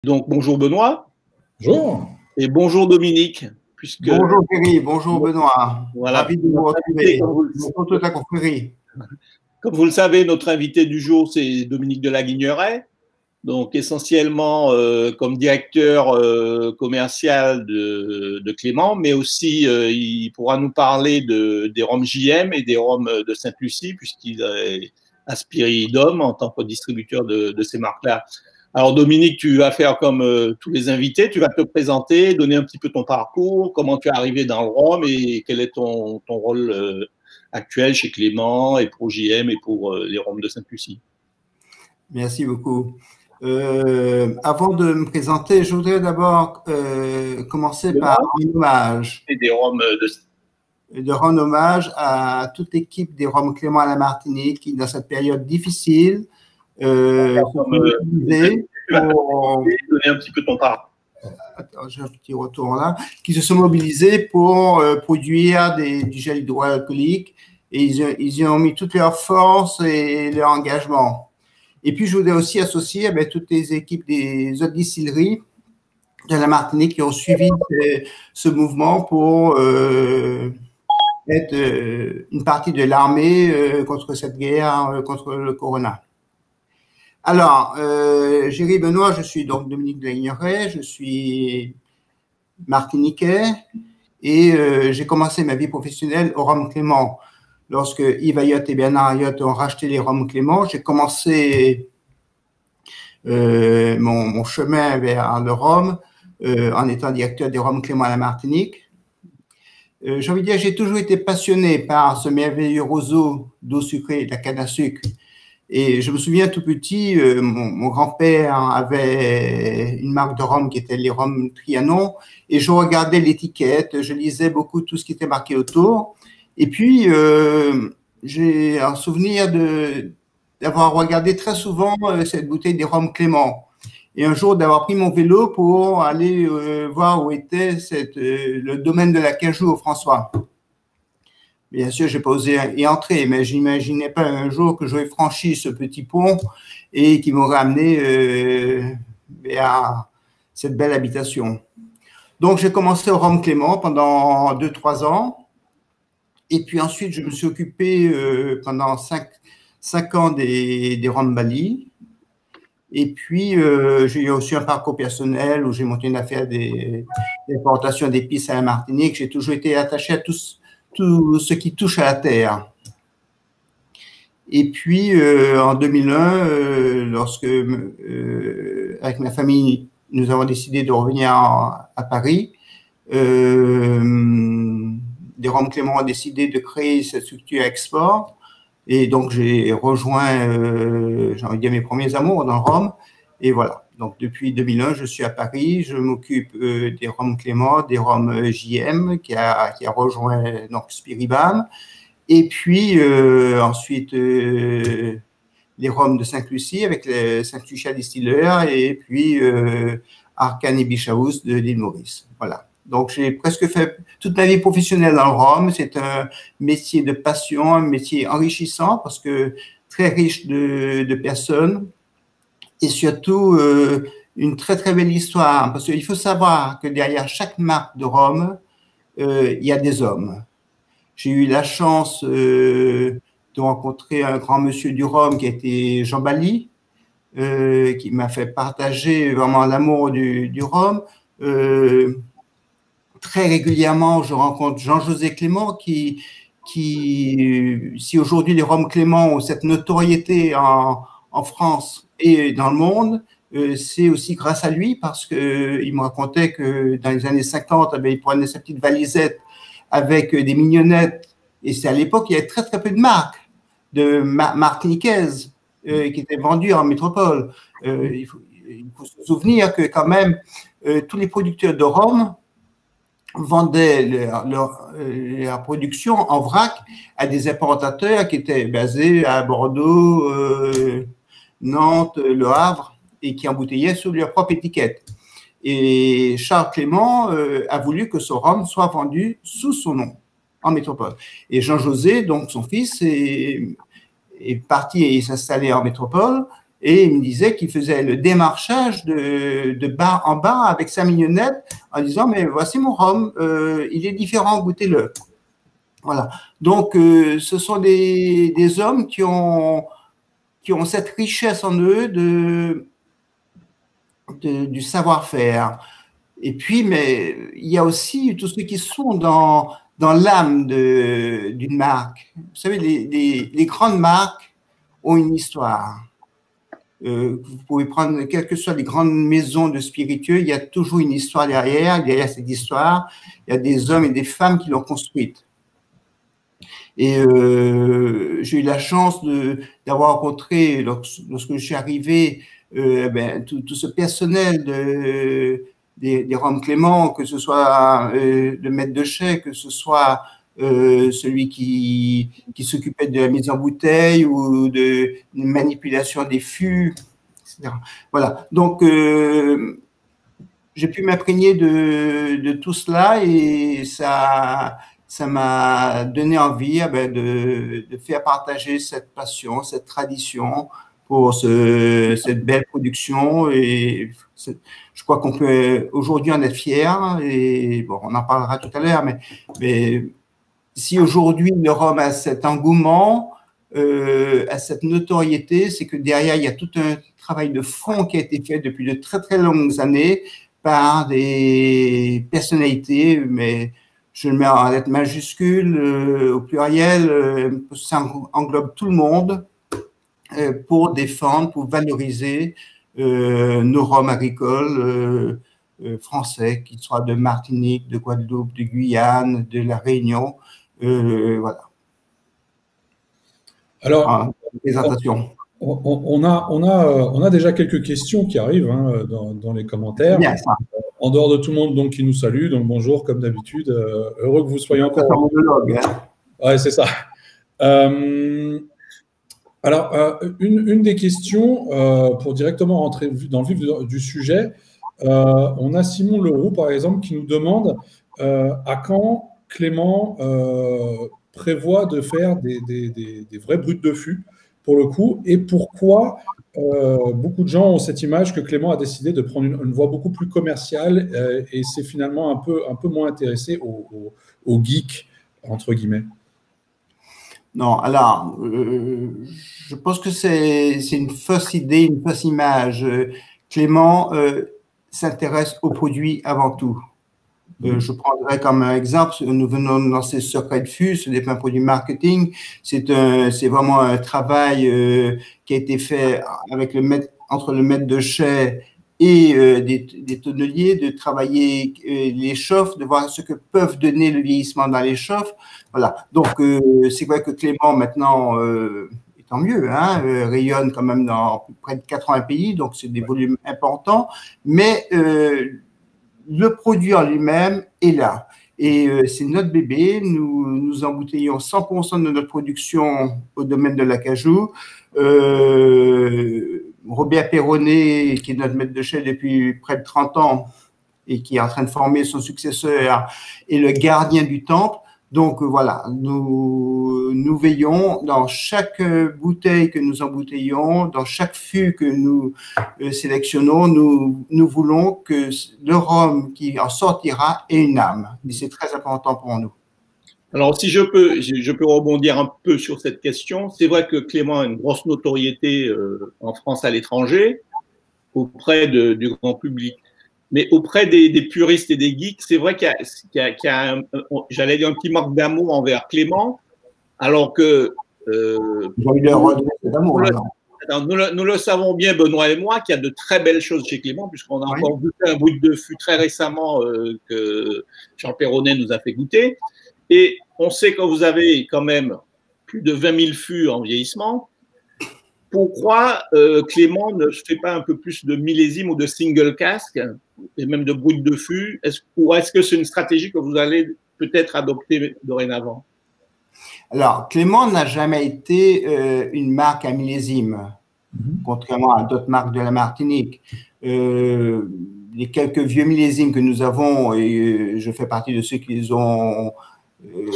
Donc, bonjour Benoît. Bonjour. Et bonjour Dominique. Bonjour Thierry, bonjour Benoît. Voilà. Ravi de vous retrouver. Bonjour toute la confrérie. Comme vous le savez, notre invité du jour, c'est Dominique de La Guigneraie. Donc, essentiellement comme directeur commercial de Clément, mais aussi il pourra nous parler des rhums JM et des rhums de Sainte-Lucie, puisqu'il est Aspiridom en tant que distributeur de ces marques-là. Alors Dominique, tu vas faire comme tous les invités, tu vas te présenter, donner un petit peu ton parcours, comment tu es arrivé dans le rhum et quel est ton rôle actuel chez Clément et pour JM et pour les rhums de Sainte-Lucie. Merci beaucoup. Avant de me présenter, je voudrais d'abord commencer par un hommage. Et des rhums de rendre hommage à toute l'équipe des rhums Clément à la Martinique qui, dans cette période difficile, donner un petit peu ton parcours. Attends, j'ai un petit retour là, qui se sont mobilisés pour produire du gel hydroalcoolique et ils y ont mis toutes leurs forces et leur engagement. Et puis, je voudrais aussi associer avec toutes les équipes des autres distilleries de la Martinique qui ont suivi ce mouvement pour être une partie de l'armée contre cette guerre, contre le corona. Alors, Géry Benoît, je suis donc Dominique de La Guigneraie, je suis martiniquais et j'ai commencé ma vie professionnelle au rhum Clément. Lorsque Yves Ayotte et Bernard Ayotte ont racheté les rhums Clément, j'ai commencé mon chemin vers le rhum en étant directeur des rhums Clément à la Martinique. J'ai envie de dire, j'ai toujours été passionné par ce merveilleux roseau d'eau sucrée, de la canne à sucre. Et je me souviens tout petit, mon grand-père avait une marque de rhum qui était les rhums Trianon, et je regardais l'étiquette, je lisais beaucoup tout ce qui était marqué autour. Et puis, j'ai un souvenir d'avoir regardé très souvent cette bouteille des rhums Clément. Et un jour, d'avoir pris mon vélo pour aller voir où était le domaine de la Cajou au François. Bien sûr, je n'ai pas osé y entrer, mais je n'imaginais pas un jour que j'aurais franchi ce petit pont et qui m'aurait amené vers cette belle habitation. Donc, j'ai commencé au rhum Clément pendant 2-3 ans. Et puis ensuite, je me suis occupé pendant 5 ans des rhums Bali. Et puis, j'ai eu aussi un parcours personnel où j'ai monté une affaire d'importation d'épices à la Martinique. J'ai toujours été attaché à tout ce qui touche à la terre. Et puis, en 2001, lorsque, avec ma famille, nous avons décidé de revenir à Paris, des rhums Clément ont décidé de créer cette structure export. Et donc, j'ai rejoint, j'ai envie de dire, mes premiers amours dans le rhum. Et voilà. Donc, depuis 2001, je suis à Paris. Je m'occupe des rhums Clément, des rhums JM, qui a rejoint donc Spiribam. Et puis, ensuite, les rhums de Sainte-Lucie avec les Saint-Lucia Distiller. Et puis, Arcane et Bichaous de l'île Maurice. Voilà. Donc, j'ai presque fait toute ma vie professionnelle dans le rhum. C'est un métier de passion, un métier enrichissant parce que très riche de personnes et surtout une très, très belle histoire. Parce qu'il faut savoir que derrière chaque marque de rhum, il y a des hommes. J'ai eu la chance de rencontrer un grand monsieur du rhum qui a été Jean Bali, qui m'a fait partager vraiment l'amour du rhum. Très régulièrement, je rencontre Jean-José Clément qui, si aujourd'hui les rhums Clément ont cette notoriété en France et dans le monde, c'est aussi grâce à lui parce qu'il me racontait que dans les années 50, il prenait sa petite valisette avec des mignonnettes et c'est à l'époque, il y avait très très peu de marques martiniquaises qui étaient vendues en métropole. Il faut se souvenir que quand même, tous les producteurs de rhum vendaient leur production en vrac à des importateurs qui étaient basés à Bordeaux, Nantes, Le Havre et qui embouteillaient sous leur propre étiquette. Et Charles Clément a voulu que ce rhum soit vendu sous son nom en métropole. Et Jean-José, donc son fils, est parti et s'installer en métropole et il me disait qu'il faisait le démarchage de bar en bar avec sa mignonnette en disant « mais voici mon rhum, il est différent, goûtez-le ». Voilà. Donc, ce sont des hommes qui ont cette richesse en eux du savoir-faire. Et puis, mais il y a aussi tous ceux qui sont dans l'âme d'une marque. Vous savez, les grandes marques ont une histoire. Vous pouvez prendre, quelles que soient les grandes maisons de spiritueux, il y a toujours une histoire derrière. Derrière cette histoire, il y a des hommes et des femmes qui l'ont construite. Et j'ai eu la chance d'avoir rencontré, lorsque je suis arrivé, tout ce personnel des Rhums Clément, que ce soit le maître de chai, que ce soit celui qui s'occupait de la mise en bouteille ou de manipulation des fûts, etc. Voilà. Donc, j'ai pu m'imprégner de tout cela et ça m'a donné envie de faire partager cette passion, cette tradition pour cette belle production. Et je crois qu'on peut aujourd'hui en être fier. Et bon, on en parlera tout à l'heure, mais si aujourd'hui le rhum a cet engouement, a cette notoriété, c'est que derrière, il y a tout un travail de fond qui a été fait depuis de très, très longues années par des personnalités, mais je le mets en lettres majuscules, au pluriel, ça englobe tout le monde pour défendre, pour valoriser nos rhums agricoles français, qu'ils soient de Martinique, de Guadeloupe, de Guyane, de La Réunion, voilà. Alors, présentation. On a déjà quelques questions qui arrivent dans les commentaires. Bien, ça. En dehors de tout le monde donc, qui nous salue, donc bonjour comme d'habitude. Heureux que vous soyez encore. C'est un monologue. Ouais, c'est ça. Alors, une des questions, pour directement rentrer dans le vif du sujet, on a Simon Leroux, par exemple, qui nous demande à quand Clément prévoit de faire des vrais brutes de fût, pour le coup, et pourquoi beaucoup de gens ont cette image que Clément a décidé de prendre une voie beaucoup plus commerciale et c'est finalement un peu moins intéressé aux geeks, entre guillemets. Non, alors, je pense que c'est une fausse idée, une fausse image. Clément s'intéresse aux produits avant tout. Je prendrai comme exemple, nous venons de lancer Secret de Fût, ce n'est pas un produit marketing, c'est vraiment un travail qui a été fait avec entre le maître de chai et des tonneliers, de travailler les chauffes, de voir ce que peuvent donner le vieillissement dans les chauffes. Voilà. Donc, c'est vrai que Clément, maintenant, et tant mieux, rayonne quand même dans près de 80 pays, donc c'est des volumes importants, mais le produit en lui-même est là. Et c'est notre bébé. Nous embouteillons 100% de notre production au domaine de l'acajou. Robert Perronnet, qui est notre maître de chai depuis près de 30 ans et qui est en train de former son successeur, est le gardien du temple. Donc voilà, nous veillons dans chaque bouteille que nous embouteillons, dans chaque fût que nous sélectionnons, nous voulons que le rhum qui en sortira ait une âme. Et c'est très important pour nous. Alors, si je peux rebondir un peu sur cette question, c'est vrai que Clément a une grosse notoriété en France, à l'étranger, auprès du grand public. Mais auprès des puristes et des geeks, c'est vrai qu'il y a j'allais dire un petit manque d'amour envers Clément, alors que nous le savons bien, Benoît et moi, qu'il y a de très belles choses chez Clément, puisqu'on a encore goûté un bout de fût très récemment que Jean Perronnet nous a fait goûter. Et on sait que vous avez quand même plus de 20 000 fûts en vieillissement. Pourquoi Clément ne fait pas un peu plus de millésime ou de single cask et même de brut de fût? Ou est-ce que c'est une stratégie que vous allez peut-être adopter dorénavant? Alors, Clément n'a jamais été une marque à millésime, contrairement à d'autres marques de la Martinique. Les quelques vieux millésimes que nous avons, et je fais partie de ceux qui les ont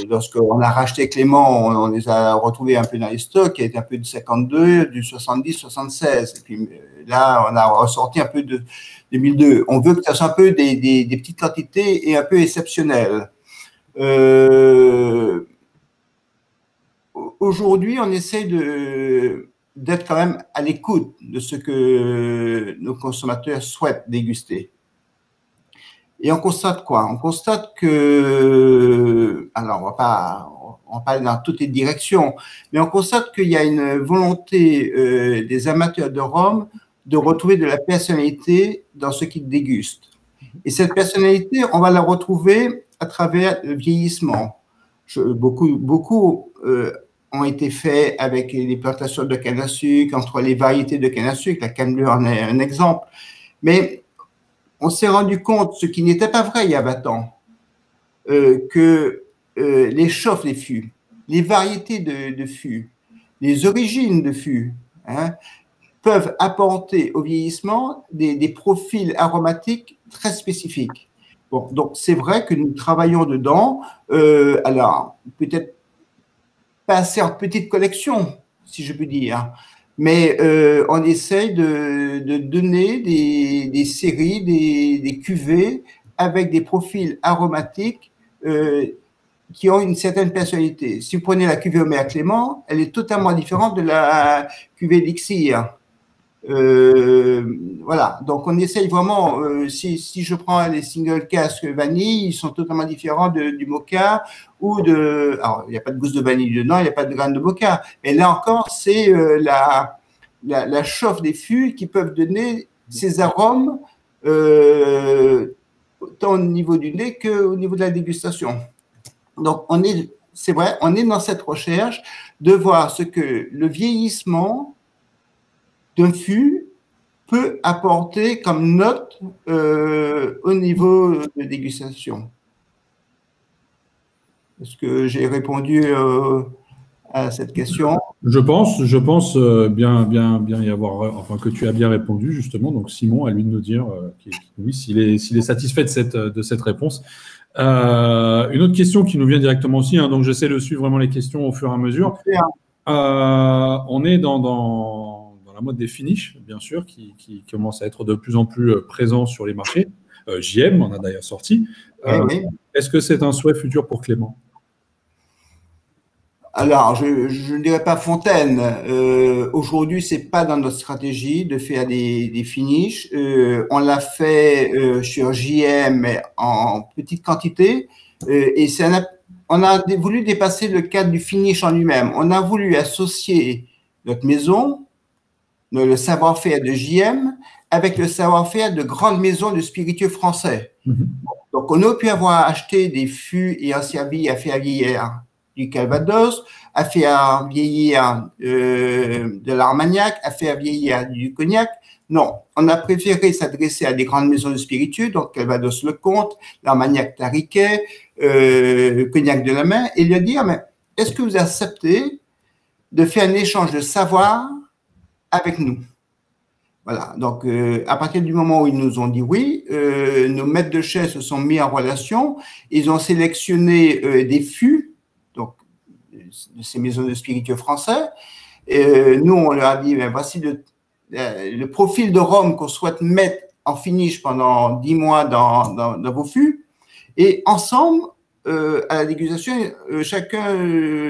lorsqu'on a racheté Clément, on les a retrouvés un peu dans les stocks, qui étaient un peu du 52, du 70, 76. Et puis là, on a ressorti un peu de 2002. On veut que ça soit un peu des petites quantités et un peu exceptionnelles. Aujourd'hui, on essaie d'être quand même à l'écoute de ce que nos consommateurs souhaitent déguster. Et on constate quoi? On constate que, alors on va pas aller dans toutes les directions, mais on constate qu'il y a une volonté des amateurs de rhum de retrouver de la personnalité dans ce qu'ils dégustent. Et cette personnalité, on va la retrouver à travers le vieillissement. Beaucoup ont été faits avec les plantations de canne à sucre, entre les variétés de canne à sucre, la canne bleue en est un exemple. Mais on s'est rendu compte, ce qui n'était pas vrai il y a 20 ans, que les chauffes, les fûts, les variétés de fûts, les origines de fûts, peuvent apporter au vieillissement des profils aromatiques très spécifiques. Bon, donc c'est vrai que nous travaillons dedans. Alors, peut-être pas assez en petite collection, si je peux dire, mais on essaye de donner des séries, des cuvées avec des profils aromatiques qui ont une certaine personnalité. Si vous prenez la cuvée Omer Clément, elle est totalement différente de la cuvée Elixir. Voilà, donc on essaye vraiment, si je prends les single cask vanille, ils sont totalement différents du mocha ou de, alors il n'y a pas de gousse de vanille dedans, il n'y a pas de graines de mocha, mais là encore c'est la chauffe des fûts qui peuvent donner ces arômes tant au niveau du nez qu'au niveau de la dégustation. Donc c'est vrai, on est dans cette recherche de voir ce que le vieillissement d'un fût peut apporter comme note au niveau de dégustation. Est-ce que j'ai répondu à cette question? Je pense bien y avoir, enfin que tu as bien répondu justement. Donc Simon, à lui de nous dire oui, s'il est satisfait de cette réponse. Une autre question qui nous vient directement aussi, donc j'essaie de suivre vraiment les questions au fur et à mesure. On est dans la mode des finishes, bien sûr, qui commence à être de plus en plus présent sur les marchés. JM en a d'ailleurs sorti. Oui. Est-ce que c'est un souhait futur pour Clément? Alors, je ne dirais pas fontaine. Aujourd'hui, c'est pas dans notre stratégie de faire des finishes. On l'a fait sur JM mais en petite quantité. Et on a voulu dépasser le cadre du finish en lui-même. On a voulu associer notre maison, le savoir-faire de JM, avec le savoir-faire de grandes maisons de spiritueux français. Donc, on a pu avoir acheté des fûts et un servi à faire vieillir du Calvados, à faire vieillir de l'Armagnac, à faire vieillir du Cognac. Non, on a préféré s'adresser à des grandes maisons de spiritueux, donc Calvados Le Comte, l'Armagnac Tariquet, Cognac de la Main, et lui dire, mais est-ce que vous acceptez de faire un échange de savoir avec nous? Voilà, donc à partir du moment où ils nous ont dit oui, nos maîtres de chais se sont mis en relation, ils ont sélectionné des fûts, donc de ces maisons de spiritueux français, et nous on leur a dit, ben, voici le profil de rhum qu'on souhaite mettre en finish pendant 10 mois dans vos fûts, et ensemble, à la dégustation, chacun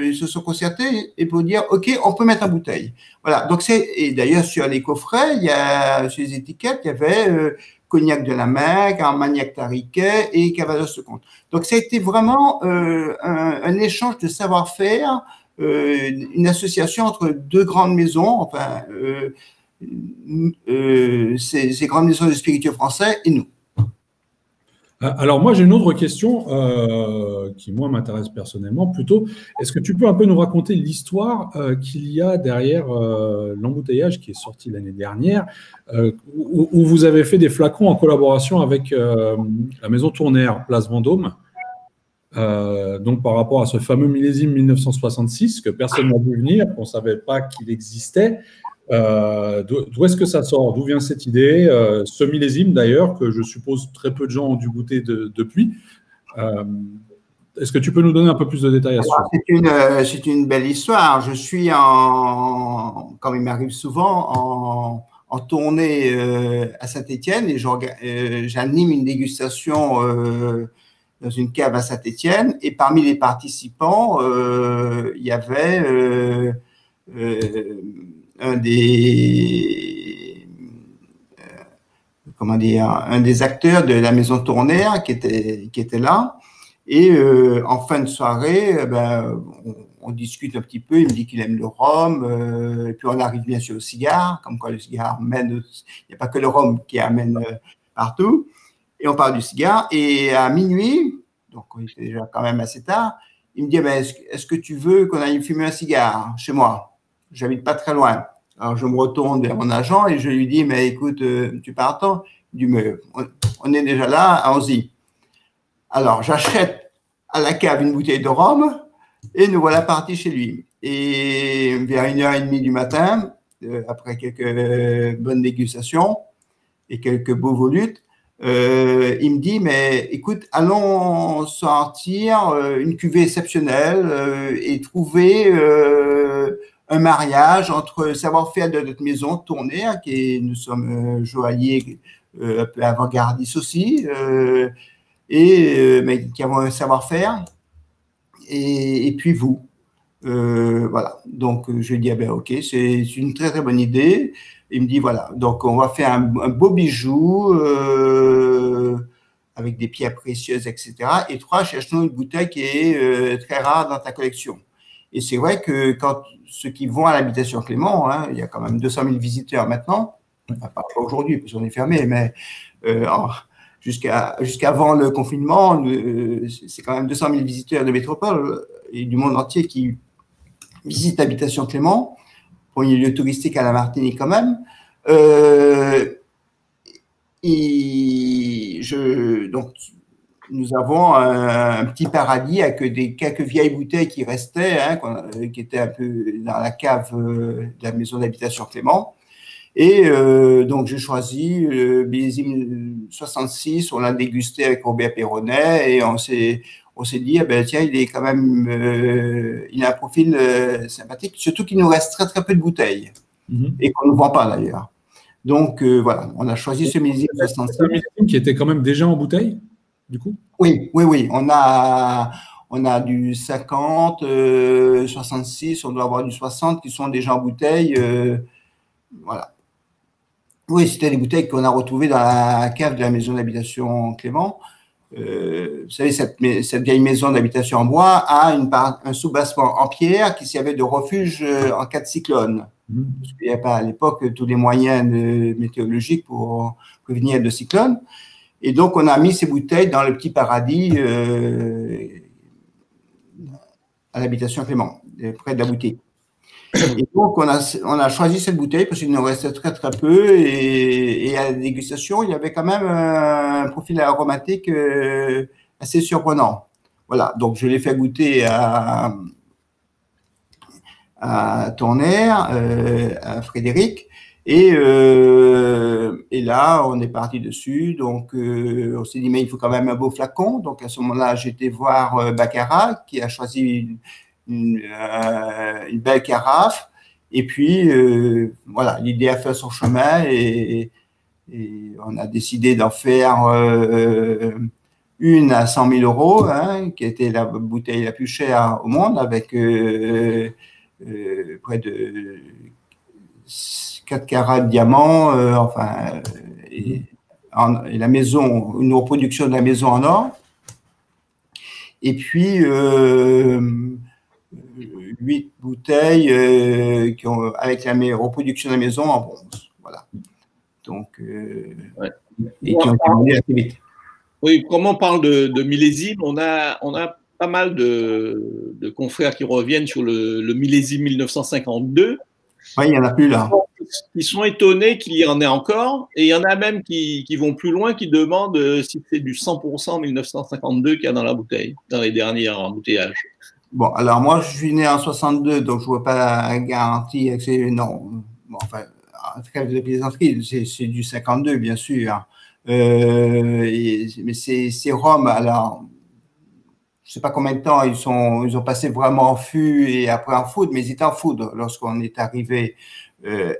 ils se sont concertés et pour dire ok, on peut mettre en bouteille. Voilà. Donc et d'ailleurs sur les coffrets, il y a sur les étiquettes, il y avait Cognac de la Main, Armagnac Tariquet et Calvados Le Comte. Donc ça a été vraiment un échange de savoir-faire, une association entre deux grandes maisons, enfin ces grandes maisons de spiritueux français et nous. Alors moi j'ai une autre question qui moi m'intéresse personnellement plutôt. Est-ce que tu peux un peu nous raconter l'histoire qu'il y a derrière l'embouteillage qui est sorti l'année dernière où vous avez fait des flacons en collaboration avec la maison Tournaire, Place Vendôme, donc par rapport à ce fameux millésime 1966 que personne n'a vu venir, qu'on ne savait pas qu'il existait. D'où est-ce que ça sort? D'où vient cette idée? Ce millésime d'ailleurs, que je suppose très peu de gens ont dû goûter depuis. Est-ce que tu peux nous donner un peu plus de détails à ce sujet? C'est une belle histoire. Je suis comme il m'arrive souvent, en tournée à Saint-Étienne et j'anime une dégustation dans une cave à Saint-Étienne. Et parmi les participants, il y avait un des acteurs de la maison tournaire qui était là. Et en fin de soirée, on discute un petit peu. Il me dit qu'il aime le rhum. Et puis on arrive bien sûr au cigare, comme quoi le cigare mène. Il n'y a pas que le rhum qui amène partout. Et on parle du cigare. Et à minuit, donc il était déjà quand même assez tard, il me dit est-ce que tu veux qu'on aille fumer un cigare chez moi? J'habite pas très loin. Alors je me retourne vers mon agent et je lui dis mais écoute, tu pars temps? Il dit mais on est déjà là, allons-y. Alors, j'achète à la cave une bouteille de rhum et nous voilà partis chez lui. Et vers 1h30 du matin, après quelques bonnes dégustations et quelques beaux volutes, il me dit, mais écoute, allons sortir une cuvée exceptionnelle et trouver un mariage entre le savoir-faire de notre maison tournaire, nous sommes joailliers un peu avant-gardistes aussi, mais qui avons un savoir-faire, et puis vous. Voilà. Donc, je lui dis, ok, c'est une très, très bonne idée. Il me dit, voilà, donc on va faire un beau bijou avec des pierres précieuses, etc. Et toi, cherche-nous une bouteille qui est très rare dans ta collection. Et c'est vrai que quand ceux qui vont à l'habitation Clément, hein, il y a quand même 200 000 visiteurs maintenant, pas aujourd'hui, parce qu'on est fermé, mais jusqu'avant le confinement, c'est quand même 200 000 visiteurs de métropole et du monde entier qui visitent l'habitation Clément, premier lieu touristique à la Martinique quand même. Donc, nous avons un petit paradis avec quelques vieilles bouteilles qui restaient, hein, qui étaient un peu dans la cave de la maison d'habitation Clément. Et donc, j'ai choisi le millésime 66, on l'a dégusté avec Robert Perronnet et on s'est dit, tiens, il est quand même, il a un profil sympathique, surtout qu'il nous reste très, très peu de bouteilles et qu'on ne vend pas d'ailleurs. Donc, voilà, on a choisi ce millésime 66. C'est un millésime qui était quand même déjà en bouteille, du coup? Oui. On a du 50, 66, on doit avoir du 60 qui sont déjà en bouteille. Voilà. Oui, c'était des bouteilles qu'on a retrouvées dans la cave de la maison d'habitation Clément. Vous savez, cette vieille maison d'habitation en bois a un soubassement en pierre qui servait de refuge en cas de cyclone. Parce qu'il n'y avait pas à l'époque tous les moyens météorologiques pour prévenir de cyclone. Et donc, on a mis ces bouteilles dans le petit paradis à l'habitation Clément, près de la boutique. Et donc, on a choisi cette bouteille parce qu'il nous restait très, très peu. Et à la dégustation, il y avait quand même un profil aromatique assez surprenant. Voilà, donc je l'ai fait goûter à Tonnerre, à Frédéric. Et là, on est parti dessus. Donc, on s'est dit, mais il faut quand même un beau flacon. Donc, à ce moment-là, j'ai été voir Baccarat, qui a choisi une belle carafe. Et puis, voilà, l'idée a fait son chemin et on a décidé d'en faire une à 100 000 euros, hein, qui était la bouteille la plus chère au monde, avec près de 4 carats de diamants, et la maison, une reproduction de la maison en or. Et puis, 8 bouteilles avec la reproduction de la maison en bronze. Voilà. Donc, ouais. Et qui ont été vendus assez vite. Oui, comme on parle de millésime, on a pas mal de confrères qui reviennent sur le millésime 1952. Oui, il n'y en a plus là. Ils sont étonnés qu'il y en ait encore, et il y en a même qui vont plus loin, qui demandent si c'est du 100% 1952 qu'il y a dans la bouteille, dans les derniers embouteillages. Bon, alors moi, je suis né en 62, donc je ne vois pas la garantie. Non, bon, enfin, en tout cas, de plaisanterie, c'est du 52, bien sûr. Mais ces rhums, alors, je ne sais pas combien de temps ils ont passé vraiment en fût et après en foudre, mais ils étaient en foudre lorsqu'on est arrivé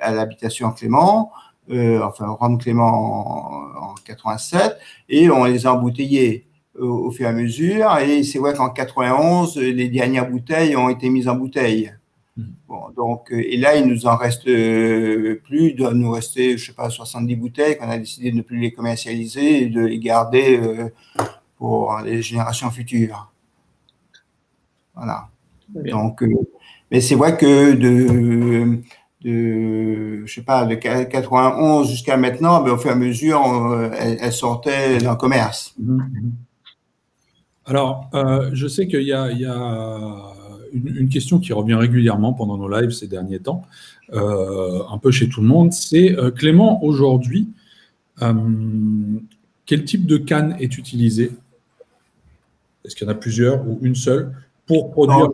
à l'habitation Clément, enfin Rome Clément en 87, et on les a embouteillés au fur et à mesure. Et c'est vrai qu'en 91, les dernières bouteilles ont été mises en bouteille. Bon, donc, et là, il nous en reste plus, il doit nous rester, je sais pas, 70 bouteilles qu'on a décidé de ne plus les commercialiser et de les garder pour les générations futures. Voilà. Donc, mais c'est vrai que je sais pas, de 91 jusqu'à maintenant, ben, au fur et à mesure, elle sortait dans le commerce. Alors, je sais qu'il y a une question qui revient régulièrement pendant nos lives ces derniers temps, un peu chez tout le monde, c'est Clément, aujourd'hui, quel type de canne est utilisé? Est-ce qu'il y en a plusieurs ou une seule pour produire?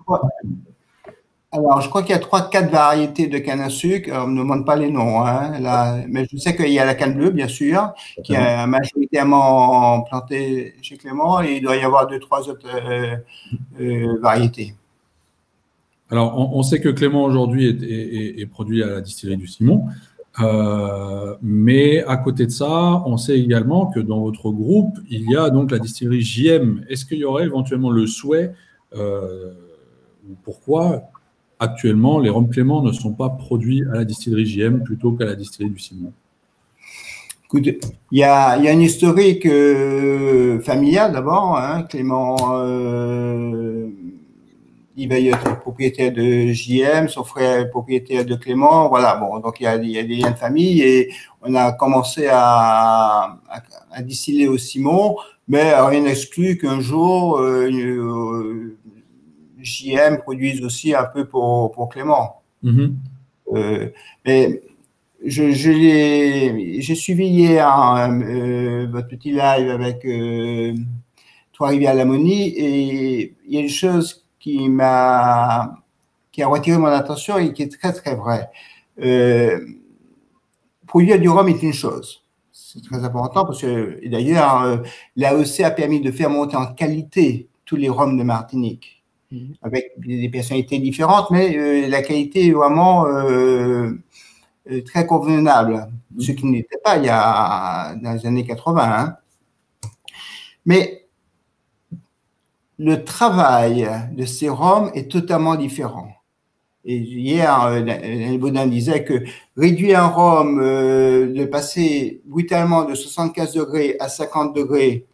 Alors, je crois qu'il y a 3-4 variétés de canne à sucre. On ne me demande pas les noms, hein, là, mais je sais qu'il y a la canne bleue, bien sûr, qui est majoritairement plantée chez Clément, et il doit y avoir 2-3 autres variétés. Alors, on sait que Clément aujourd'hui est produit à la distillerie du Simon, mais à côté de ça, on sait également que dans votre groupe, il y a donc la distillerie JM. Est-ce qu'il y aurait éventuellement le souhait, ou pourquoi actuellement les rhums Clément ne sont pas produits à la distillerie JM plutôt qu'à la distillerie du Simon? Écoute, il y a une historique familiale d'abord, hein. Clément, il va y être propriétaire de JM, son frère est propriétaire de Clément, voilà. Bon, donc il y a des liens de famille et on a commencé à distiller au Simon, mais rien n'exclut qu'un jour JM produise aussi un peu pour Clément. Mais j'ai suivi hier votre petit live avec Trois-Rivières-Lamonie, et il y a une chose qui a retiré mon attention et qui est très très vrai. Produire du rhum est une chose, c'est très important parce que, et d'ailleurs, l'AOC a permis de faire monter en qualité tous les rhums de Martinique, avec des personnalités différentes, mais la qualité est vraiment très convenable, ce qui n'était pas dans les années 80. Hein. Mais le travail de ces rhums est totalement différent. Et hier, Daniel Baudin disait que réduire un rhum, de passer brutalement de 75 degrés à 50 degrés,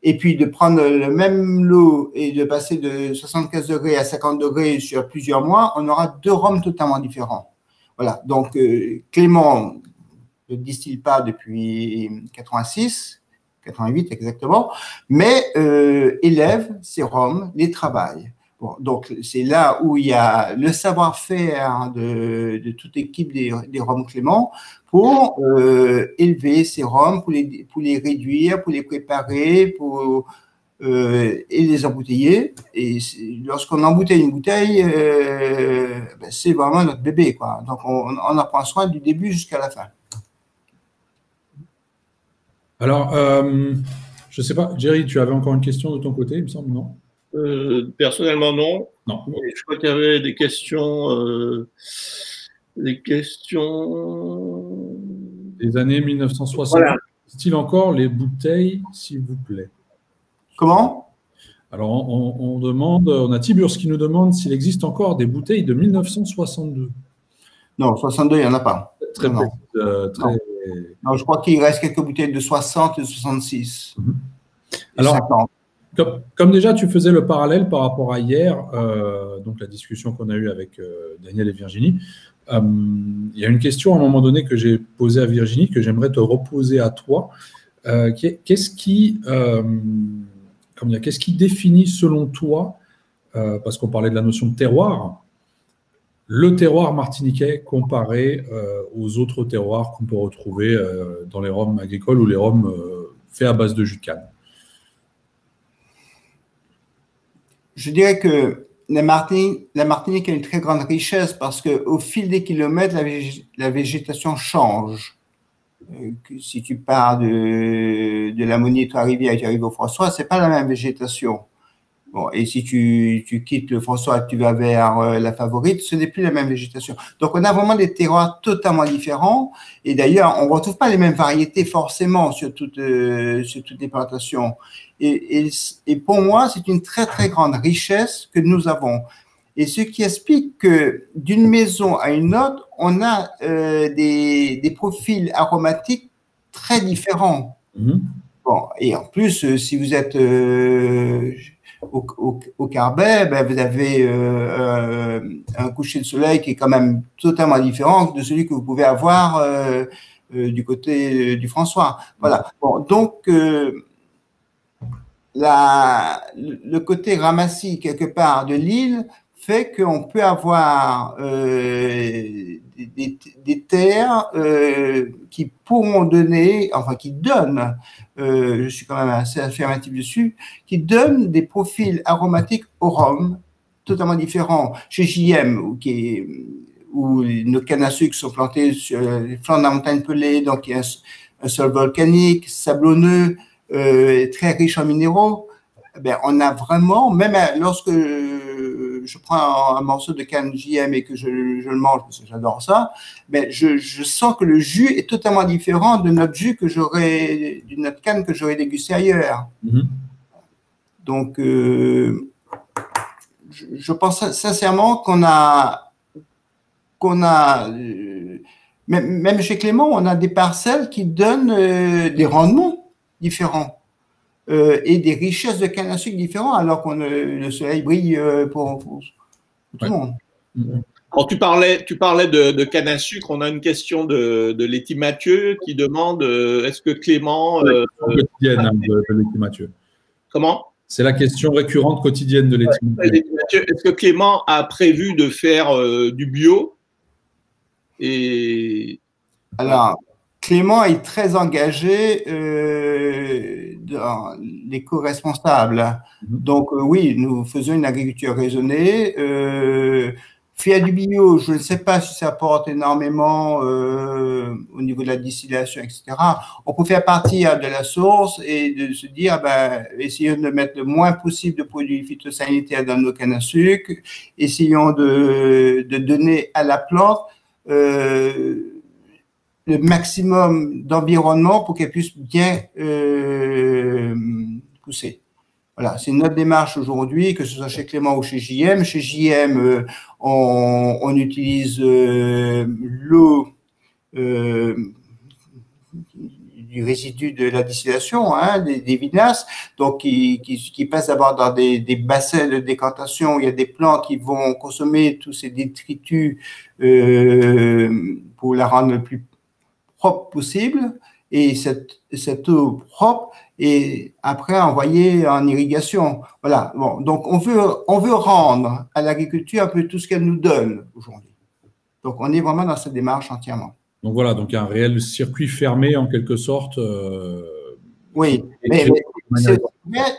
et puis de prendre le même lot et de passer de 75 degrés à 50 degrés sur plusieurs mois, on aura 2 rhums totalement différents. Voilà, donc Clément ne distille pas depuis 86, 88 exactement, mais élève ses rhums, les travaille. Bon, donc c'est là où il y a le savoir-faire de toute l'équipe des rhums Clément pour élever ces rhums, pour les réduire, pour les préparer, et les embouteiller. Et lorsqu'on embouteille une bouteille, c'est vraiment notre bébé, quoi. Donc on en prend soin du début jusqu'à la fin. Alors, je ne sais pas, Jerry, tu avais encore une question de ton côté, il me semble, non? Personnellement, non. Non. Je crois qu'il y avait des questions. Des années 1960. Voilà. Style encore les bouteilles, s'il vous plaît. Comment? Alors, on a Tiburce qui nous demande s'il existe encore des bouteilles de 1962. Non, 62, il n'y en a pas. Très peu. Non, je crois qu'il reste quelques bouteilles de 60 et de 66. Alors, 50. Comme déjà tu faisais le parallèle par rapport à hier, donc la discussion qu'on a eue avec Daniel et Virginie, il y a une question à un moment donné que j'ai posée à Virginie, que j'aimerais te reposer à toi. Qu'est-ce qui définit selon toi, parce qu'on parlait de la notion de terroir, le terroir martiniquais comparé aux autres terroirs qu'on peut retrouver dans les rhums agricoles ou les rhums faits à base de jus de canne? Je dirais que la Martinique a une très grande richesse parce qu'au fil des kilomètres, la végétation change. Si tu pars de Lamonie, Trois-Rivières et tu arrives au François, ce n'est pas la même végétation. Bon, et si tu quittes le François et que tu vas vers la Favorite, ce n'est plus la même végétation. Donc, on a vraiment des terroirs totalement différents. Et d'ailleurs, on ne retrouve pas les mêmes variétés forcément sur toutes les plantations. Et pour moi, c'est une très, très grande richesse que nous avons. Et ce qui explique que d'une maison à une autre, on a des profils aromatiques très différents. Bon, et en plus, si vous êtes au Carbet, ben vous avez un coucher de soleil qui est quand même totalement différent de celui que vous pouvez avoir du côté du François. Voilà. Bon, donc, le côté ramassis quelque part de l'île fait qu'on peut avoir des terres qui pourront donner, enfin qui donnent, je suis quand même assez affirmatif dessus, qui donnent des profils aromatiques au rhum totalement différents. Chez JM, où nos cannes à sucre sont plantées sur les flancs de la montagne Pelée, donc il y a un sol volcanique, sablonneux, très riche en minéraux. Ben, on a vraiment, même lorsque je prends un morceau de canne JM et que je le mange parce que j'adore ça, ben je sens que le jus est totalement différent de notre jus d'une autre canne que j'aurais dégusté ailleurs. Donc, je pense sincèrement qu'on a même chez Clément, on a des parcelles qui donnent des rendements différents. Et des richesses de canne à sucre différents, alors que le soleil brille pour tout le monde. Quand tu parlais de canne à sucre, on a une question de Letty Mathieu qui demande est-ce que Clément… quotidienne de Letty Mathieu. Comment? C'est la question récurrente quotidienne de Letty Mathieu. Est-ce que Clément a prévu de faire du bio? Alors, Clément est très engagé dans l'éco-responsable. Donc, oui, nous faisons une agriculture raisonnée. Faire du bio, je ne sais pas si ça apporte énormément au niveau de la distillation, etc. On peut faire partir de la source et de se dire, ben, essayons de mettre le moins possible de produits phytosanitaires dans nos cannes à sucre. Essayons de donner à la plante le maximum d'environnement pour qu'elle puisse bien pousser. Voilà, c'est notre démarche aujourd'hui, que ce soit chez Clément ou chez JM. Chez JM, on utilise l'eau du résidu de la distillation, hein, des vinasses, donc qui passe d'abord dans des bassins de décantation où il y a des plantes qui vont consommer tous ces détritus pour la rendre le plus propre possible, et cette eau propre est après envoyée en irrigation. Voilà. Bon, donc on veut rendre à l'agriculture un peu tout ce qu'elle nous donne aujourd'hui. Donc on est vraiment dans cette démarche entièrement. Donc voilà, donc un réel circuit fermé en quelque sorte. Oui, mais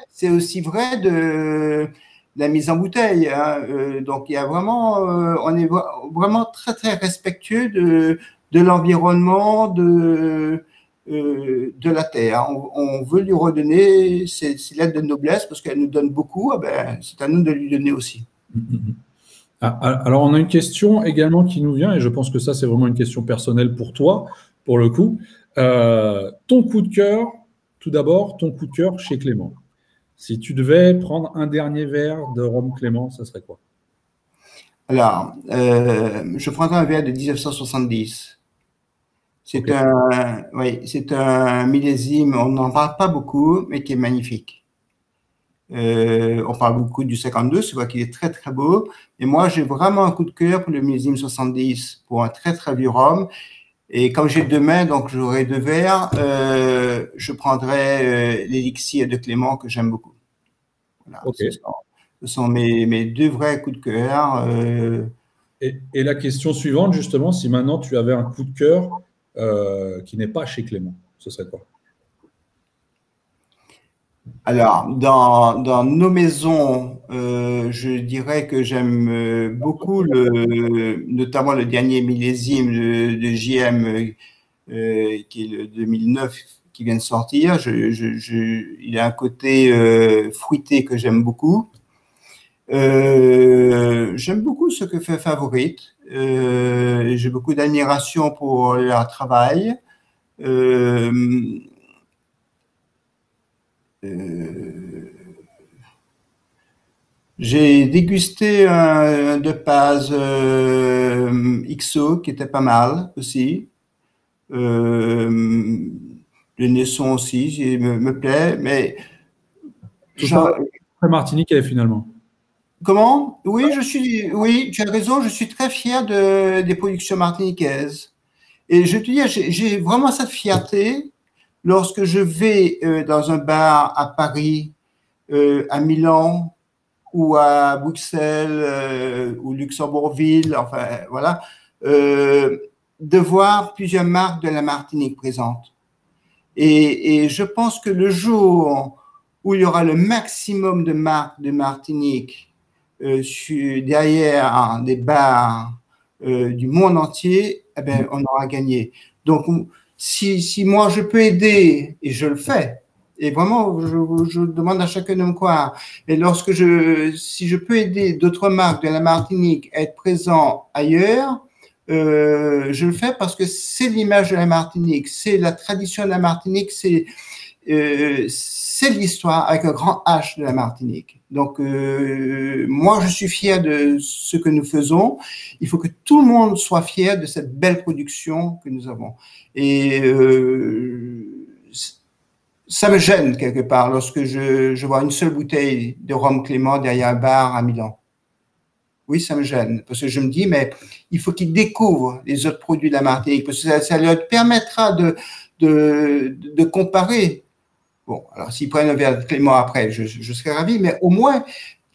c'est aussi vrai de la mise en bouteille. Hein. Donc il y a vraiment, on est vraiment très très respectueux de l'environnement, de la terre. On veut lui redonner ses lettres de noblesse parce qu'elle nous donne beaucoup. Ben, c'est à nous de lui donner aussi. Alors, on a une question également qui nous vient, et je pense que ça, c'est vraiment une question personnelle pour toi, pour le coup. Ton coup de cœur, tout d'abord, ton coup de cœur chez Clément. Si tu devais prendre un dernier verre de rhum Clément, ça serait quoi? Alors, je prendrais un verre de 1970. C'est un millésime, on n'en parle pas beaucoup, mais qui est magnifique. On parle beaucoup du 52, c'est vrai qu'il est très très beau. Et moi, j'ai vraiment un coup de cœur pour le millésime 70, pour un très très vieux rhum. Et comme j'ai deux mains, donc j'aurai deux verres, je prendrai l'élixir de Clément que j'aime beaucoup. Voilà, ce sont mes deux vrais coups de cœur. Et la question suivante, justement, si maintenant tu avais un coup de cœur qui n'est pas chez Clément, ce serait quoi? Alors, dans nos maisons, je dirais que j'aime beaucoup notamment le dernier millésime de JM, qui est le 2009, qui vient de sortir. Il a un côté fruité que j'aime beaucoup. J'aime beaucoup ce que fait Favorite. J'ai beaucoup d'admiration pour leur travail. J'ai dégusté un de Paz XO qui était pas mal aussi. Le Nesson aussi me plaît, mais très martiniquais finalement. Comment? Oui, oui, tu as raison, je suis très fier des productions martiniquaises. Et je te dis, j'ai vraiment cette fierté lorsque je vais dans un bar à Paris, à Milan ou à Bruxelles ou Luxembourgville, enfin voilà, de voir plusieurs marques de la Martinique présentes. Et je pense que le jour où il y aura le maximum de marques de Martinique derrière des bars du monde entier, eh ben, on aura gagné. Donc, si moi je peux aider, et je le fais, et vraiment, je demande à chacun de me croire, et si je peux aider d'autres marques de la Martinique à être présents ailleurs, je le fais parce que c'est l'image de la Martinique, c'est la tradition de la Martinique, c'est l'histoire avec un grand H de la Martinique. Donc, moi, je suis fier de ce que nous faisons. Il faut que tout le monde soit fier de cette belle production que nous avons. Et ça me gêne quelque part lorsque je vois une seule bouteille de rhum Clément derrière un bar à Milan. Oui, ça me gêne, parce que je me dis, mais il faut qu'ils découvrent les autres produits de la Martinique, parce que ça leur permettra de comparer. Bon, alors s'ils prennent un verre de Clément après, je serais ravi, mais au moins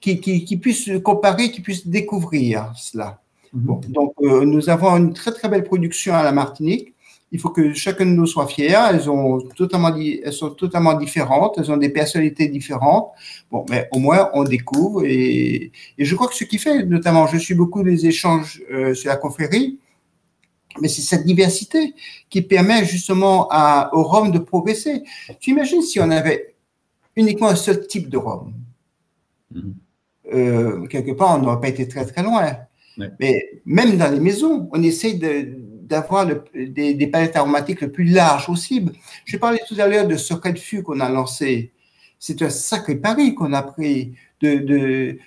qu'ils puissent comparer, qu'ils puissent découvrir cela. Bon, donc, nous avons une très, très belle production à la Martinique. Il faut que chacun de nous soit fier. Elles sont totalement différentes. Elles ont des personnalités différentes. Bon, mais au moins, on découvre. Et je crois que ce qui fait, notamment, je suis beaucoup des échanges sur la confrérie, mais c'est cette diversité qui permet justement au rhum de progresser. Tu imagines si on avait uniquement un seul type de rhum. Quelque part, on n'aurait pas été très, très loin. Ouais. Mais même dans les maisons, on essaye d'avoir des palettes aromatiques le plus larges possible. Je parlais tout à l'heure de Secret de Fût qu'on a lancé. C'est un sacré pari qu'on a pris de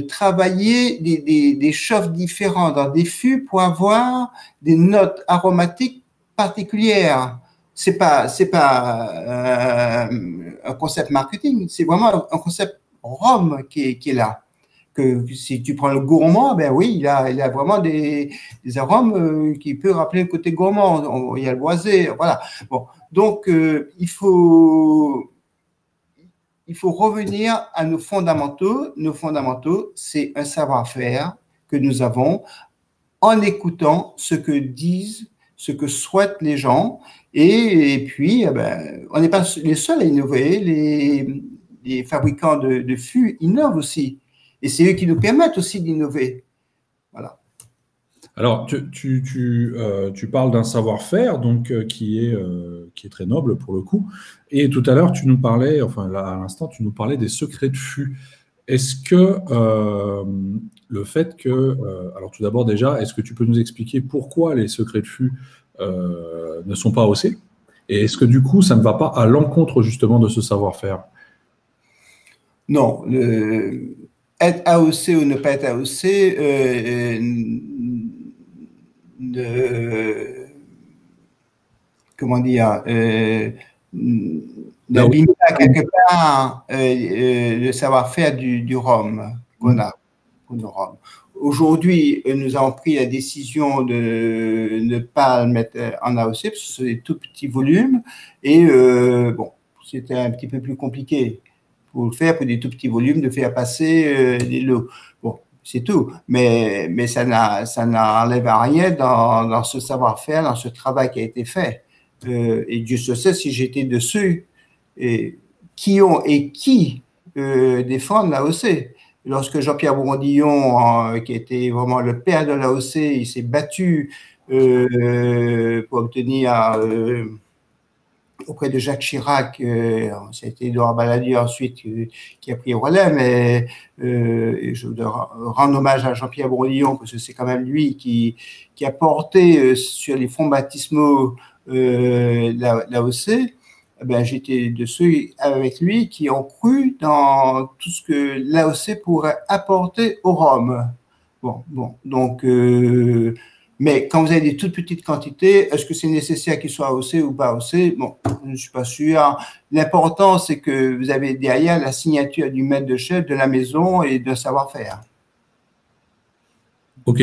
travailler des chauffes différents dans des fûts pour avoir des notes aromatiques particulières. C'est pas un concept marketing, c'est vraiment un concept rhum qui est là. Que si tu prends le gourmand, ben oui, il a vraiment des arômes qui peuvent rappeler le côté gourmand. Il y a le boisé, voilà. Bon, donc il faut revenir à nos fondamentaux. Nos fondamentaux, c'est un savoir-faire que nous avons en écoutant ce que disent, ce que souhaitent les gens. Et puis, on n'est pas les seuls à innover. Les fabricants de fûts innovent aussi. Et c'est eux qui nous permettent aussi d'innover. Voilà. Alors, tu parles d'un savoir-faire donc qui est très noble pour le coup. Et tout à l'heure, tu nous parlais, enfin là, à l'instant, tu nous parlais des secrets de fût. Est-ce que le fait que, alors tout d'abord déjà, est-ce que tu peux nous expliquer pourquoi les secrets de fût ne sont pas AOC? Et est-ce que du coup, ça ne va pas à l'encontre justement de ce savoir-faire? Non. Être AOC ou ne pas être AOC comment dire, n'abîme pas quelque part le savoir-faire du rhum qu'on a. Aujourd'hui, nous avons pris la décision de ne pas le mettre en AOC parce que c'est des tout petits volumes et bon, c'était un petit peu plus compliqué pour le faire, pour des tout petits volumes, de faire passer des lots. Bon, c'est tout. Mais ça n'enlève à rien dans ce savoir-faire, dans ce travail qui a été fait. Et Dieu se sait si j'étais de ceux qui défendent l'AOC. Lorsque Jean-Pierre Bourondillon, qui était vraiment le père de l'AOC, il s'est battu pour obtenir auprès de Jacques Chirac, ça a été Édouard Balladur ensuite qui a pris le relais, mais je voudrais rendre hommage à Jean-Pierre Bourdillon, parce que c'est quand même lui qui a porté sur les fonds baptismaux l'AOC. Ben, j'étais de ceux avec lui qui ont cru dans tout ce que l'AOC pourrait apporter aux Roms. Bon, donc, mais quand vous avez des toutes petites quantités, est-ce que c'est nécessaire qu'ils soient AOC ou pas AOC? Bon, je ne suis pas sûr. L'important, c'est que vous avez derrière la signature du maître de chef de la maison et de savoir-faire. OK.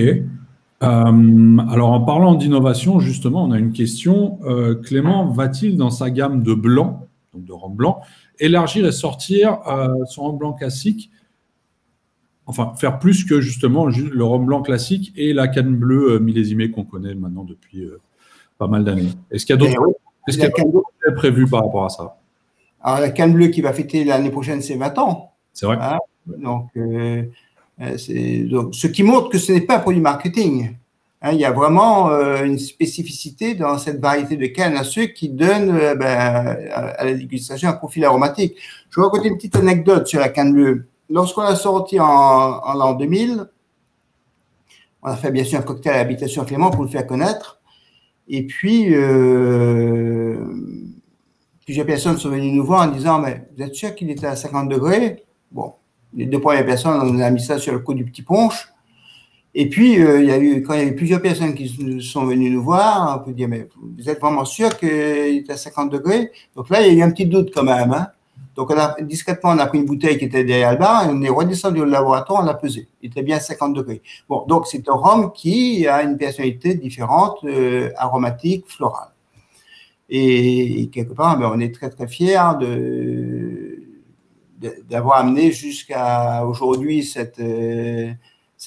Alors, en parlant d'innovation, justement, on a une question. Clément va-t-il, dans sa gamme de blanc, donc de rhum blanc, élargir et sortir son rhum blanc classique, enfin, faire plus que justement le rhum blanc classique et la canne bleue millésimée qu'on connaît maintenant depuis pas mal d'années? Est-ce qu'il y a d'autres projets prévus par rapport à ça? Alors, la canne bleue qui va fêter l'année prochaine, c'est 20 ans. C'est vrai. Hein? Donc, ce qui montre que ce n'est pas un produit marketing. Hein, il y a vraiment une spécificité dans cette variété de canne à sucre qui donne à la dégustation un profil aromatique. Je vais raconter une petite anecdote sur la canne bleue. Lorsqu'on a sorti en l'an 2000, on a fait bien sûr un cocktail à l'habitation Clément pour le faire connaître. Et puis, plusieurs personnes sont venues nous voir en disant « Mais vous êtes sûr qu'il était à 50 degrés ?» Bon, les deux premières personnes, on a mis ça sur le coup du petit punch. Et puis, quand il y a eu plusieurs personnes qui sont venues nous voir, on peut dire « Mais vous êtes vraiment sûr qu'il était à 50 degrés ?» Donc là, il y a eu un petit doute quand même. Hein. Donc, discrètement, on a pris une bouteille qui était derrière le bar et on est redescendu au laboratoire, on l'a pesé. Il était bien à 50 degrés. Bon, donc c'est un rhum qui a une personnalité différente, aromatique, florale. Et quelque part, on est très, très fiers d'avoir amené jusqu'à aujourd'hui cette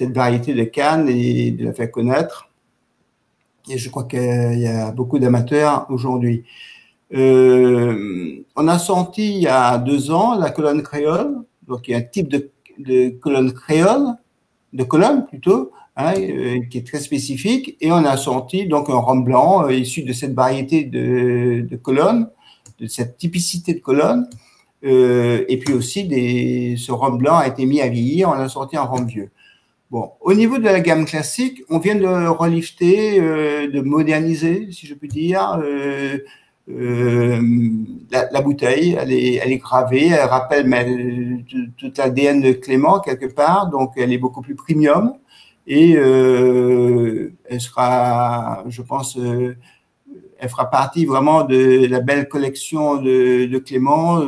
variété de canne et de la faire connaître. Et je crois qu'il y a beaucoup d'amateurs aujourd'hui. On a sorti il y a 2 ans la colonne créole, donc il y a un type de colonne créole, de colonne plutôt, hein, qui est très spécifique, et on a sorti donc un rhum blanc issu de cette variété de colonne, de cette typicité de colonne, et puis aussi ce rhum blanc a été mis à vieillir, on a sorti un rhum vieux. Bon, au niveau de la gamme classique, on vient de relifter, de moderniser, si je puis dire. La bouteille, elle est gravée, elle rappelle toute l'ADN de Clément quelque part, donc elle est beaucoup plus premium et elle sera, je pense, elle fera partie vraiment de la belle collection de Clément,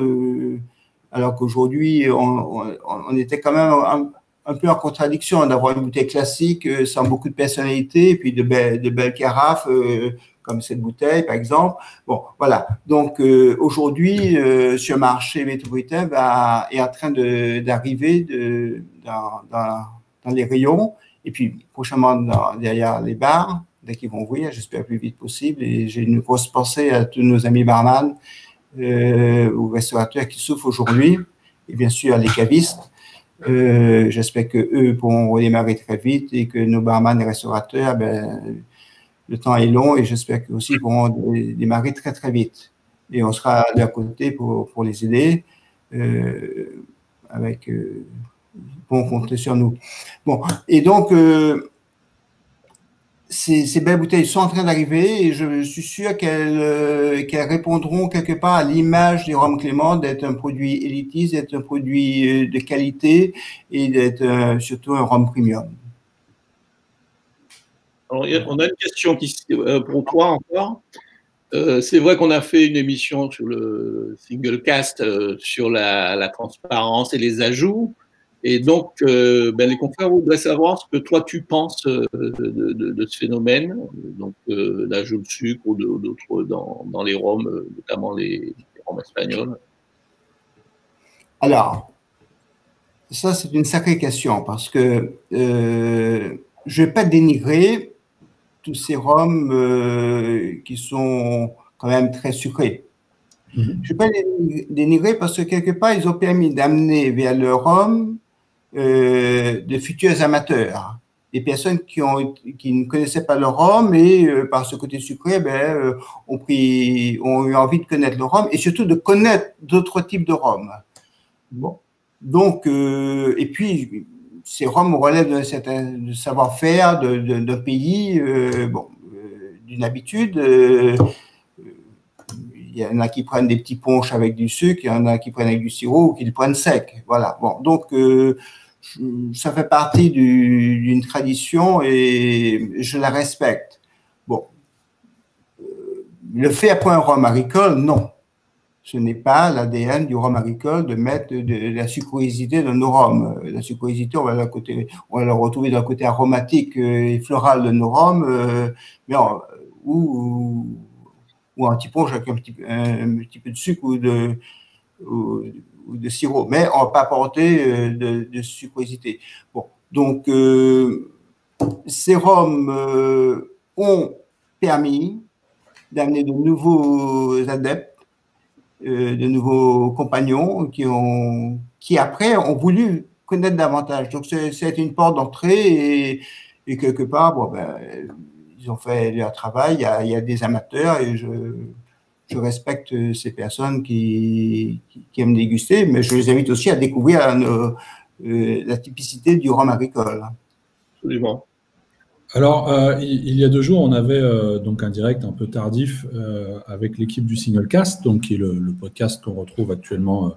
alors qu'aujourd'hui on était quand même un peu en contradiction d'avoir une bouteille classique sans beaucoup de personnalité et puis de belles carafes comme cette bouteille, par exemple. Bon, voilà. Donc, aujourd'hui, sur le marché métropolitain est en train d'arriver dans les rayons et puis prochainement derrière les bars, dès qu'ils vont ouvrir, j'espère le plus vite possible. Et j'ai une grosse pensée à tous nos amis barman ou restaurateurs qui souffrent aujourd'hui et bien sûr les cavistes. J'espère qu'eux pourront redémarrer très vite et que nos barman et restaurateurs, le temps est long et j'espère qu'eux aussi pourront démarrer très, très vite. Et on sera de leur côté pour les aider, pour compter sur nous. Bon, et donc, ces belles bouteilles sont en train d'arriver et je suis sûr qu'elles répondront quelque part à l'image du rhum Clément d'être un produit élitiste, d'être un produit de qualité et d'être surtout un rhum premium. Alors, on a une question pour toi encore. C'est vrai qu'on a fait une émission sur le single cast sur la transparence et les ajouts. Et donc, les confrères voudraient savoir ce que toi tu penses de ce phénomène, donc l'ajout de sucre ou d'autres dans les rhums, notamment les rhums espagnols. Alors, ça c'est une sacrée question parce que je ne vais pas dénigrer tous ces rhums qui sont quand même très sucrés. Je ne vais pas les dénigrer parce que quelque part, ils ont permis d'amener vers le rhum de futurs amateurs. des personnes qui ne connaissaient pas le rhum et par ce côté sucré, ont eu envie de connaître le rhum et surtout de connaître d'autres types de rhum. Bon. Donc, et puis, ces rhums relèvent d'un certain savoir-faire d'un pays, d'une habitude. Il y en a qui prennent des petits punchs avec du sucre, il y en a qui prennent avec du sirop ou qui le prennent sec. Voilà. Bon, donc, ça fait partie d'une tradition et je la respecte. Bon. Le fait après un rhum agricole, non. Ce n'est pas l'ADN du rhum agricole de mettre de la sucrosité dans nos rhums. La sucrosité, on va la retrouver dans le côté aromatique et floral de nos rhums, ou un petit punch avec un petit peu de sucre ou de sirop. Mais on ne va pas apporter de sucrosité. Bon, donc, ces rhums ont permis d'amener de nouveaux adeptes, de nouveaux compagnons qui après ont voulu connaître davantage. Donc, c'est une porte d'entrée et quelque part, ils ont fait leur travail. Il y a des amateurs et je respecte ces personnes qui aiment déguster, mais je les invite aussi à découvrir la typicité du rhum agricole. Absolument. Alors, il y a 2 jours, on avait donc un direct un peu tardif avec l'équipe du Singlecast, donc qui est le podcast qu'on retrouve actuellement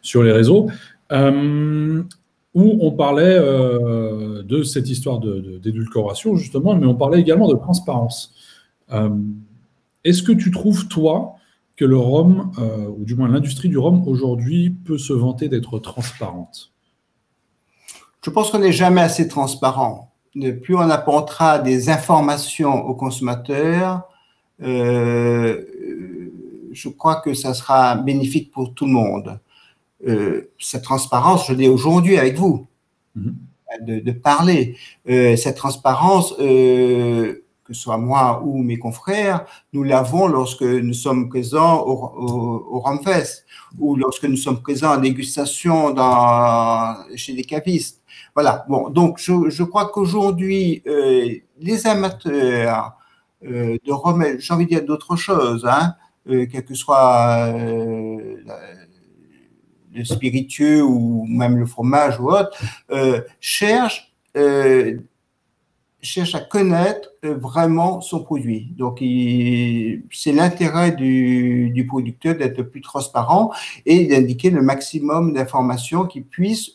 sur les réseaux, où on parlait de cette histoire d'édulcoration, justement, mais on parlait également de transparence. Est-ce que tu trouves, toi, que le rhum, ou du moins l'industrie du rhum aujourd'hui, peut se vanter d'être transparente? Je pense qu'on n'est jamais assez transparent. Plus on apportera des informations aux consommateurs, je crois que ça sera bénéfique pour tout le monde. Cette transparence, je l'ai aujourd'hui avec vous, de parler. Cette transparence, que ce soit moi ou mes confrères, nous l'avons lorsque nous sommes présents au Rhumfest ou lorsque nous sommes présents en dégustation chez des cavistes. Voilà. Bon, donc je crois qu'aujourd'hui, les amateurs de rhum, j'ai envie de dire d'autres choses, quel que soit le spiritueux ou même le fromage ou autre, cherchent à connaître vraiment son produit. Donc, c'est l'intérêt du producteur d'être plus transparent et d'indiquer le maximum d'informations qui puissent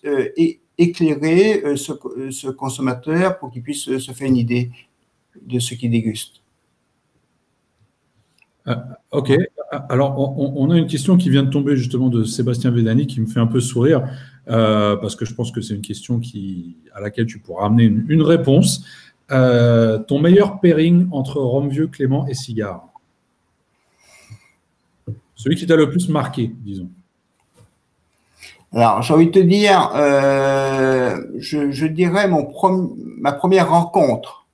éclairer ce consommateur pour qu'il puisse se faire une idée de ce qu'il déguste. Ok. Alors, on a une question qui vient de tomber justement de Sébastien Védani qui me fait un peu sourire parce que je pense que c'est une question à laquelle tu pourras amener une réponse. Ton meilleur pairing entre rhum vieux, Clément et cigare? Celui qui t'a le plus marqué, disons. Alors, j'ai envie de te dire, je dirais ma première rencontre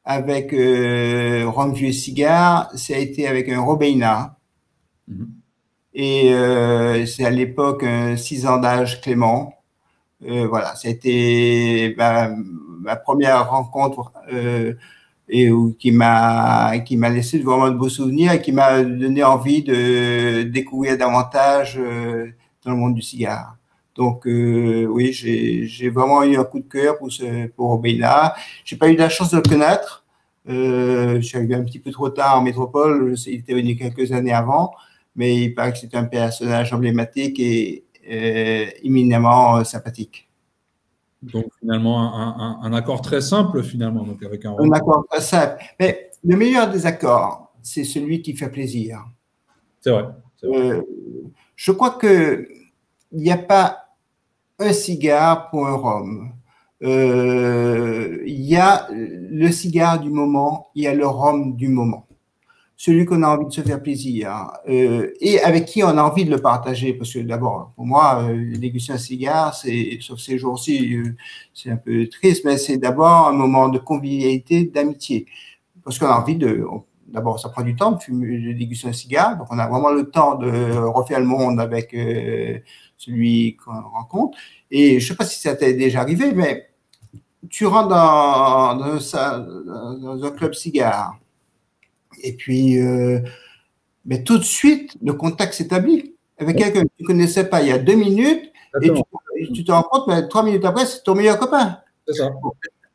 avec rhum vieux et cigare, ça a été avec un Robeyna. Et c'est à l'époque 6 ans d'âge Clément. Voilà, ça a été ma première rencontre qui m'a laissé vraiment de beaux souvenirs et qui m'a donné envie de découvrir davantage dans le monde du cigare. Donc oui, j'ai vraiment eu un coup de cœur pour Robeyna. J'ai pas eu la chance de le connaître. Je suis arrivé un petit peu trop tard en métropole. Il était venu quelques années avant, mais il paraît que c'est un personnage emblématique et éminemment sympathique. Donc finalement un accord très simple finalement, donc avec un accord très simple. Mais le meilleur des accords, c'est celui qui fait plaisir. C'est vrai. Je crois que il n'y a pas un cigare pour un rhum. Il y a le cigare du moment, il y a le rhum du moment. Celui qu'on a envie de se faire plaisir et avec qui on a envie de le partager. Parce que d'abord, pour moi, déguster un cigare, sauf ces jours-ci, c'est un peu triste, mais c'est d'abord un moment de convivialité, d'amitié. Parce qu'on a envie d'abord, ça prend du temps de déguster un cigare, donc on a vraiment le temps de refaire le monde avec celui qu'on rencontre. Et je ne sais pas si ça t'est déjà arrivé, mais tu rentres dans un club cigare. Et puis, mais tout de suite, le contact s'établit avec quelqu'un que tu ne connaissais pas il y a 2 minutes. Et tu te rends compte, mais 3 minutes après, c'est ton meilleur copain. C'est ça.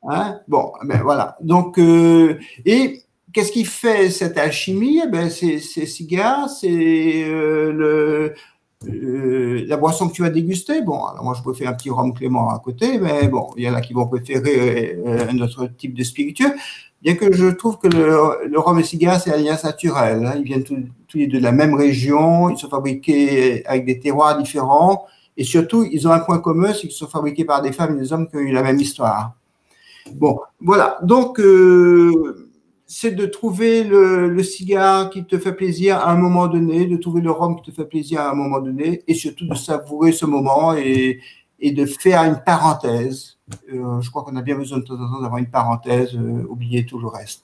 Hein? Bon, ben voilà. Donc, et qu'est-ce qui fait cette alchimie? Eh ben, c'est cigares, c'est la boisson que tu vas déguster. Bon, alors moi, je préfère un petit rhum Clément à côté, mais bon, il y en a qui vont préférer un autre type de spiritueux. Bien que je trouve que le rhum et le cigare, c'est l'alliance naturelle. Hein. Ils viennent tous les deux de la même région, ils sont fabriqués avec des terroirs différents, et surtout, ils ont un point commun, c'est qu'ils sont fabriqués par des femmes et des hommes qui ont eu la même histoire. Bon, voilà. Donc, c'est de trouver le cigare qui te fait plaisir à un moment donné, de trouver le rhum qui te fait plaisir à un moment donné, et surtout de savourer ce moment et de faire une parenthèse. Je crois qu'on a bien besoin de temps en temps d'avoir une parenthèse, oublier tout le reste.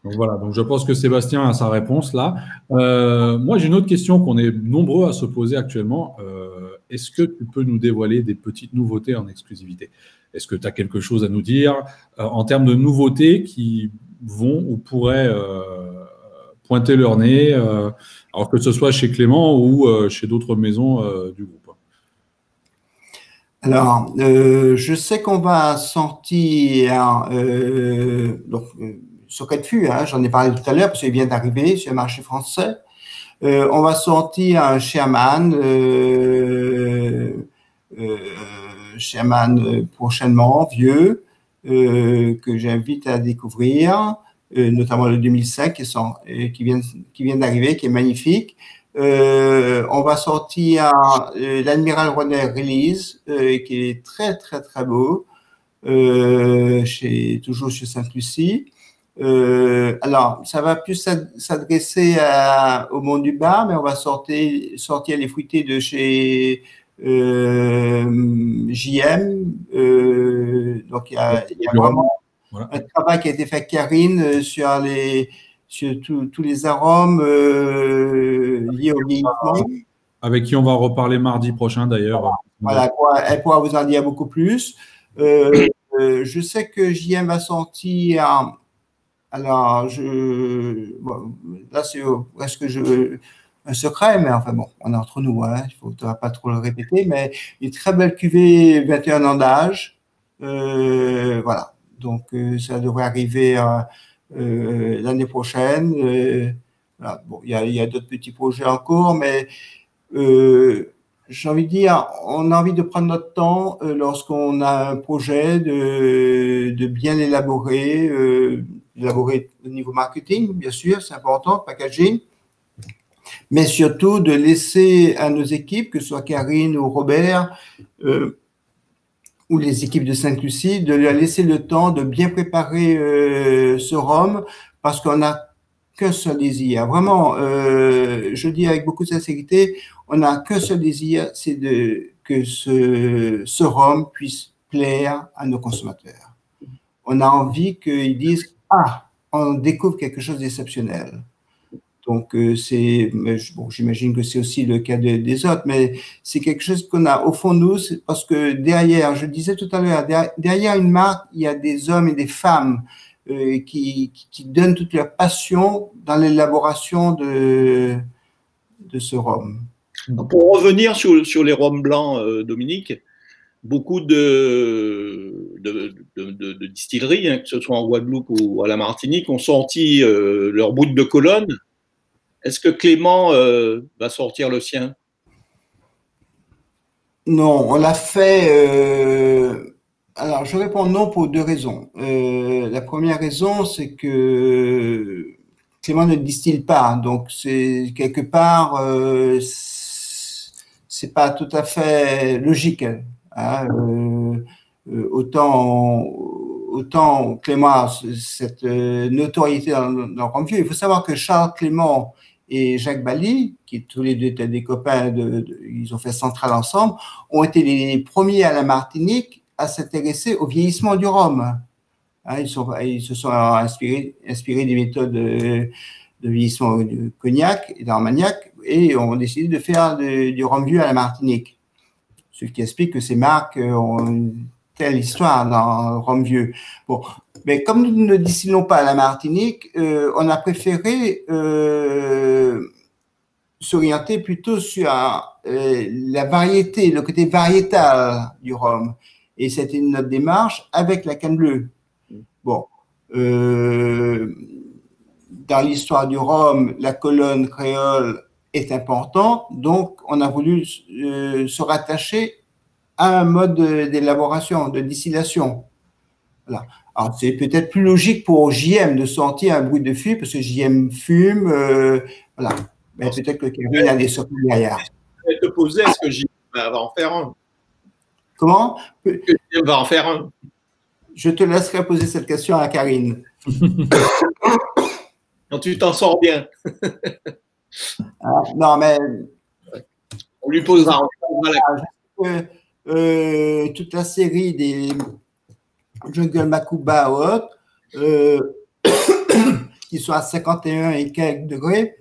Donc voilà, donc je pense que Sébastien a sa réponse là. Moi, j'ai une autre question qu'on est nombreux à se poser actuellement. Est-ce que tu peux nous dévoiler des petites nouveautés en exclusivité? Est-ce que tu as quelque chose à nous dire en termes de nouveautés qui vont ou pourraient pointer leur nez, alors que ce soit chez Clément ou chez d'autres maisons du groupe? Alors, je sais qu'on va sortir sur Quai-de-Fût, hein, j'en ai parlé tout à l'heure parce qu'il vient d'arriver sur le marché français. On va sortir un Sherman prochainement, vieux, que j'invite à découvrir, notamment le 2005 qui vient d'arriver, qui est magnifique. On va sortir l'Admiral Runner Release, qui est très, très, très beau, toujours chez Sainte-Lucie. Alors, ça va plus s'adresser au monde du bar, mais on va sortir les fruités de chez JM. Donc, il y a vraiment un travail qui a été fait avec Karine sur tous les arômes liés au vieillissement. Avec qui on va reparler mardi prochain d'ailleurs. Voilà, elle pourra vous en dire beaucoup plus. Je sais que JM va sortir. Alors, là, c'est presque un secret, mais enfin bon, on est entre nous, hein, il ne faudra pas trop le répéter, mais une très belle cuvée 21 ans d'âge. Voilà, donc ça devrait arriver l'année prochaine. Voilà. Bon, il y a d'autres petits projets en cours, mais j'ai envie de dire, on a envie de prendre notre temps lorsqu'on a un projet de bien l'élaborer, élaborer au niveau marketing, bien sûr, c'est important, packaging, mais surtout de laisser à nos équipes, que ce soit Karine ou Robert, ou les équipes de Sainte-Lucie, de leur laisser le temps de bien préparer ce rhum, parce qu'on n'a qu'un seul désir. Vraiment, je dis avec beaucoup de sincérité, on n'a qu'un seul désir, c'est que ce rhum puisse plaire à nos consommateurs. On a envie qu'ils disent « Ah, on découvre quelque chose d'exceptionnel ». Donc, j'imagine que c'est aussi le cas des autres, mais c'est quelque chose qu'on a au fond de nous, parce que derrière, je disais tout à l'heure, derrière une marque, il y a des hommes et des femmes qui donnent toute leur passion dans l'élaboration de ce rhum. Pour revenir sur les rhums blancs, Dominique, beaucoup de distilleries, hein, que ce soit en Guadeloupe ou à la Martinique, ont sorti leur bout de Colonne. Est-ce que Clément va sortir le sien? Non, on l'a fait. Alors, je réponds non pour 2 raisons. La première raison, c'est que Clément ne distille pas, donc c'est quelque part, c'est pas tout à fait logique. Hein, autant Clément a cette notoriété dans le rhum vieux. Il faut savoir que Charles Clément et Jacques Bally, qui tous les deux étaient des copains, ils ont fait Centrale ensemble, ont été les premiers à la Martinique à s'intéresser au vieillissement du rhum. Hein, ils se sont inspirés des méthodes de vieillissement du cognac et d'Armagnac et ont décidé de faire du rhum vieux à la Martinique. Ce qui explique que ces marques ont une telle histoire dans le rhum vieux. Bon, mais comme nous ne distillons pas à la Martinique, on a préféré s'orienter plutôt sur la variété, le côté variétal du rhum. Et c'était notre démarche avec la canne bleue. Bon, dans l'histoire du rhum, la colonne créole est importante, donc on a voulu se rattacher à un mode d'élaboration, de distillation. Voilà. Alors, c'est peut-être plus logique pour JM de sentir un bruit de fût, parce que JM fume, voilà. Mais peut-être que Kevin a des surprises derrière. Je vais te poser, est-ce que JM va en faire un? Comment? Est-ce que JM va en faire un? Je te laisserai poser cette question à Karine. Quand tu t'en sors bien. Non, mais on lui posera. Toute la série des Jungle Makuba ou autres, qui sont à 51 et quelques degrés,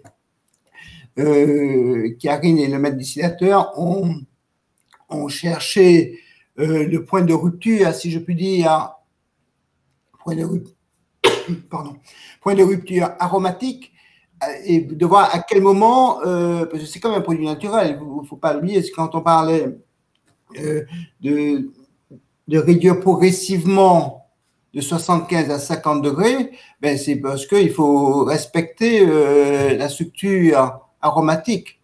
Karine et le maître distillateur ont cherché le point de rupture, si je puis dire, point de rupture aromatique, et de voir à quel moment, parce que c'est comme un produit naturel, il ne faut pas l'oublier, c'est quand on parlait de réduire progressivement de 75 à 50 degrés, ben c'est parce qu'il faut respecter la structure aromatique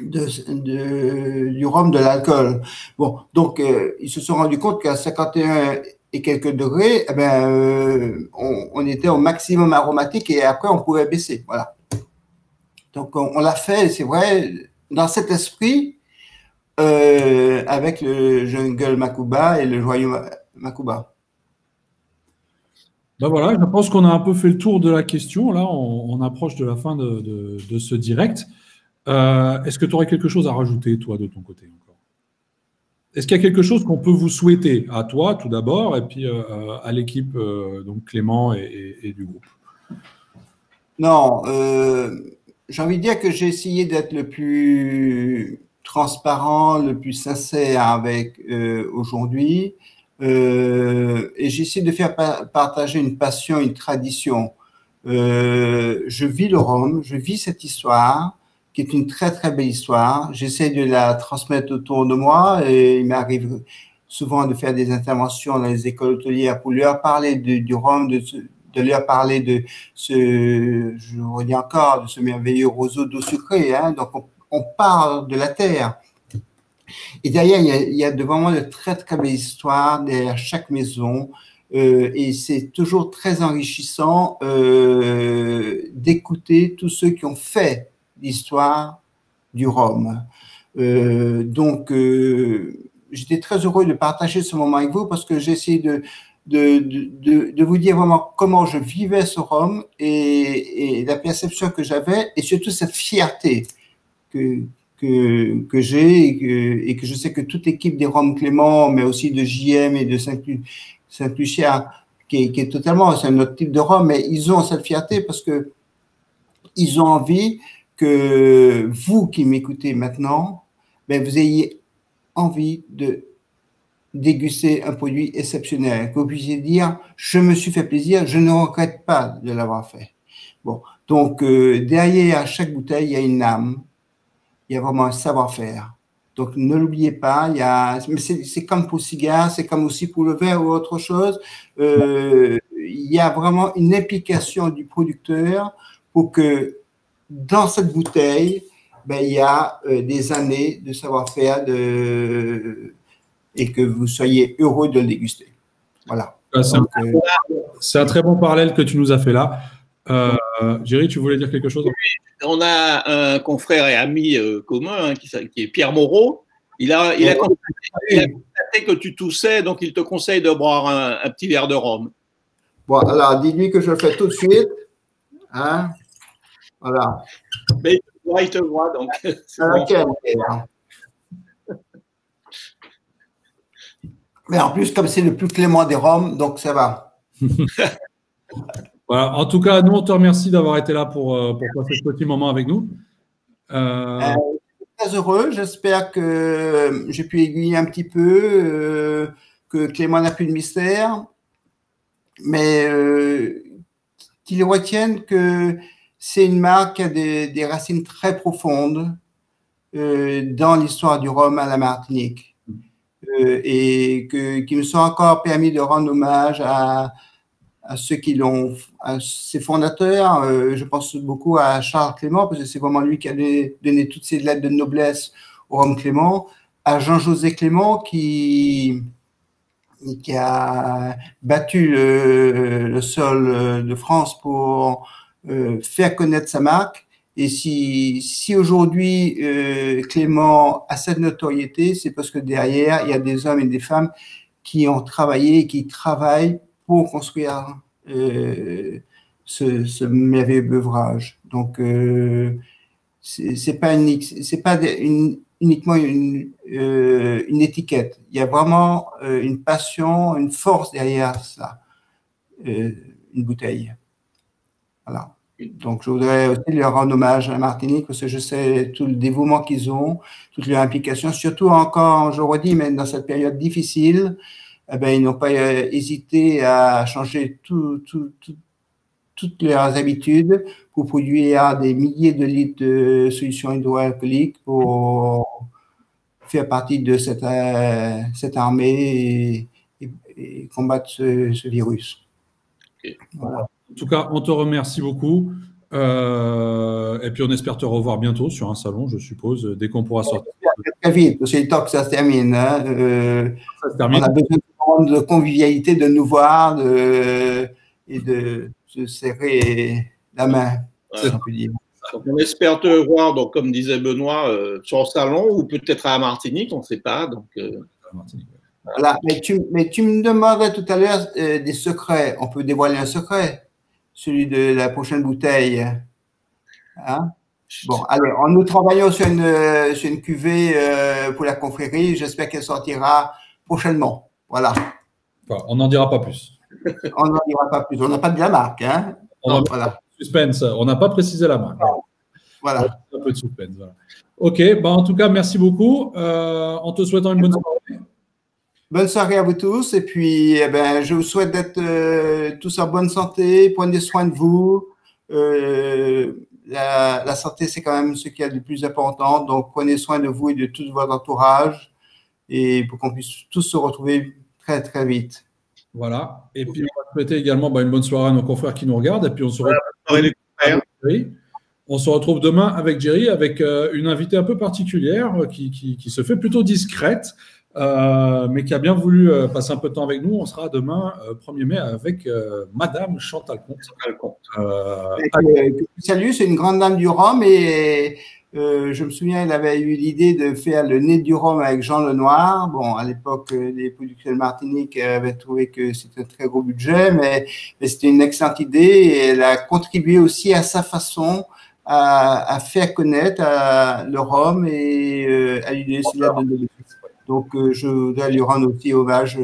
du rhum, de l'alcool. Bon, donc ils se sont rendus compte qu'à 51 et quelques degrés, eh ben, on était au maximum aromatique et après on pouvait baisser. Voilà. Donc on l'a fait, c'est vrai, dans cet esprit, avec le Jungle Makuba et le Joyeux Makuba. Ben voilà, je pense qu'on a un peu fait le tour de la question. Là, on approche de la fin de ce direct. Est-ce que tu aurais quelque chose à rajouter, toi, de ton côté encore? Est-ce qu'il y a quelque chose qu'on peut vous souhaiter, à toi tout d'abord, et puis à l'équipe, donc Clément et du groupe? Non, j'ai envie de dire que j'ai essayé d'être le plus transparent, le plus sincère avec aujourd'hui, et j'essaie de faire partager une passion, une tradition. Je vis le rhum, je vis cette histoire, qui est une très très belle histoire. J'essaie de la transmettre autour de moi et il m'arrive souvent de faire des interventions dans les écoles hôtelières pour leur parler du rhum, de leur parler de je redis encore, de ce merveilleux roseau d'eau sucrée. Hein. Donc on parle de la terre. Et derrière, il y a devant moi de très très belles histoires derrière chaque maison. Et c'est toujours très enrichissant d'écouter tous ceux qui ont fait l'histoire du rhum. Donc, j'étais très heureux de partager ce moment avec vous parce que j'ai essayé de vous dire vraiment comment je vivais ce rhum et la perception que j'avais et surtout cette fierté que j'ai et que je sais que toute l'équipe des Rhums Clément, mais aussi de JM et de Saint-Lucia, qui est totalement, c'est un autre type de rhum, mais ils ont cette fierté parce que ils ont envie que vous qui m'écoutez maintenant, ben vous ayez envie de déguster un produit exceptionnel, que vous puissiez dire je me suis fait plaisir, je ne regrette pas de l'avoir fait. Bon, donc derrière chaque bouteille, il y a une âme, il y a vraiment un savoir-faire. Donc ne l'oubliez pas, c'est comme pour le cigare, c'est comme aussi pour le vin ou autre chose. Il y a vraiment une implication du producteur pour que dans cette bouteille, ben, il y a des années de savoir-faire et que vous soyez heureux de le déguster. Voilà. C'est un très bon parallèle que tu nous as fait là. Géry, tu voulais dire quelque chose? On a un confrère et ami commun hein, qui est Pierre Moreau. Il a constaté que tu toussais, donc il te conseille de boire un petit verre de rhum. Bon, alors dis-lui que je le fais tout de suite. Hein? Voilà. Mais il te voit, donc. Mais en plus, comme c'est le plus clément des rhums, donc ça va. Voilà. En tout cas, nous, on te remercie d'avoir été là pour passer ce petit moment avec nous. Je suis très heureux. J'espère que j'ai pu aiguiller un petit peu, que Clément n'a plus de mystère, mais qu'ils retiennent que c'est une marque qui a des racines très profondes dans l'histoire du rhum à la Martinique, et qui nous sont encore permis de rendre hommage à ceux qui l'ont, à ses fondateurs. Je pense beaucoup à Charles Clément, parce que c'est vraiment lui qui a donné toutes ces lettres de noblesse au rhum Clément, à Jean-José Clément qui a battu le sol de France pour faire connaître sa marque. Et si aujourd'hui Clément a cette notoriété, c'est parce que derrière, il y a des hommes et des femmes qui ont travaillé et qui travaillent pour construire ce merveilleux beuvrage. Donc, c'est pas uniquement une étiquette. Il y a vraiment une passion, une force derrière ça, une bouteille. Voilà. Donc, je voudrais aussi leur rendre hommage à Martinique, parce que je sais tout le dévouement qu'ils ont, toute leur implication, surtout encore, je redis, même dans cette période difficile, eh ben, ils n'ont pas hésité à changer toutes leurs habitudes pour produire des milliers de litres de solutions hydroalcooliques pour faire partie de cette armée et combattre ce virus. Okay. Voilà. En tout cas, on te remercie beaucoup. Et puis, on espère te revoir bientôt sur un salon, je suppose, dès qu'on pourra sortir. Très vite, parce que le temps que ça se termine. Hein. Ça se termine. On a besoin de convivialité, de nous voir et de se serrer la main, si on peut dire. Donc, on espère te voir, donc, comme disait Benoît, sur le salon ou peut-être à Martinique, on ne sait pas. Donc, voilà. Mais tu me demandais tout à l'heure des secrets. On peut dévoiler un secret, celui de la prochaine bouteille. Hein? Bon, allez, nous travaillons sur une cuvée pour la confrérie. J'espère qu'elle sortira prochainement. Voilà. Enfin, on n'en dira pas plus. On n'en dira pas plus. On n'a pas de la marque. Hein? Voilà. Suspense. On n'a pas précisé la marque. Voilà. Un peu de suspense. Voilà. OK. Bah, en tout cas, merci beaucoup. En te souhaitant une bonne soirée. Bonne soirée à vous tous. Et puis, eh ben, je vous souhaite d'être tous en bonne santé. Prenez soin de vous. La santé, c'est quand même ce qu'il y a de plus important. Donc, prenez soin de vous et de tout votre entourage, et pour qu'on puisse tous se retrouver très, très vite. Voilà. Et puis, on va souhaiter également une bonne soirée à nos confrères qui nous regardent. Et puis, on se retrouve demain avec Jerry, avec une invitée un peu particulière qui se fait plutôt discrète, mais qui a bien voulu passer un peu de temps avec nous. On sera demain, 1er mai, avec Madame Chantal Comte. Salut, c'est une grande dame du rhum, et je me souviens, elle avait eu l'idée de faire le nez du rhum avec Jean Lenoir. Bon, à l'époque, les producteurs de Martinique avaient trouvé que c'était un très gros budget, mais c'était une excellente idée, et elle a contribué aussi à sa façon à faire connaître le rhum et à lui donner ses lettres de noblesse. Donc, je voudrais lui rendre aussi hommage.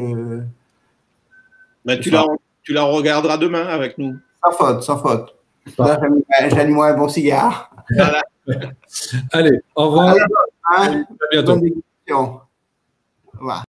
Mais tu la regarderas demain avec nous. Sans faute, sans faute. Là, j'allumerai un bon cigare. Voilà. Allez, au revoir. À bientôt. À bientôt. Bonne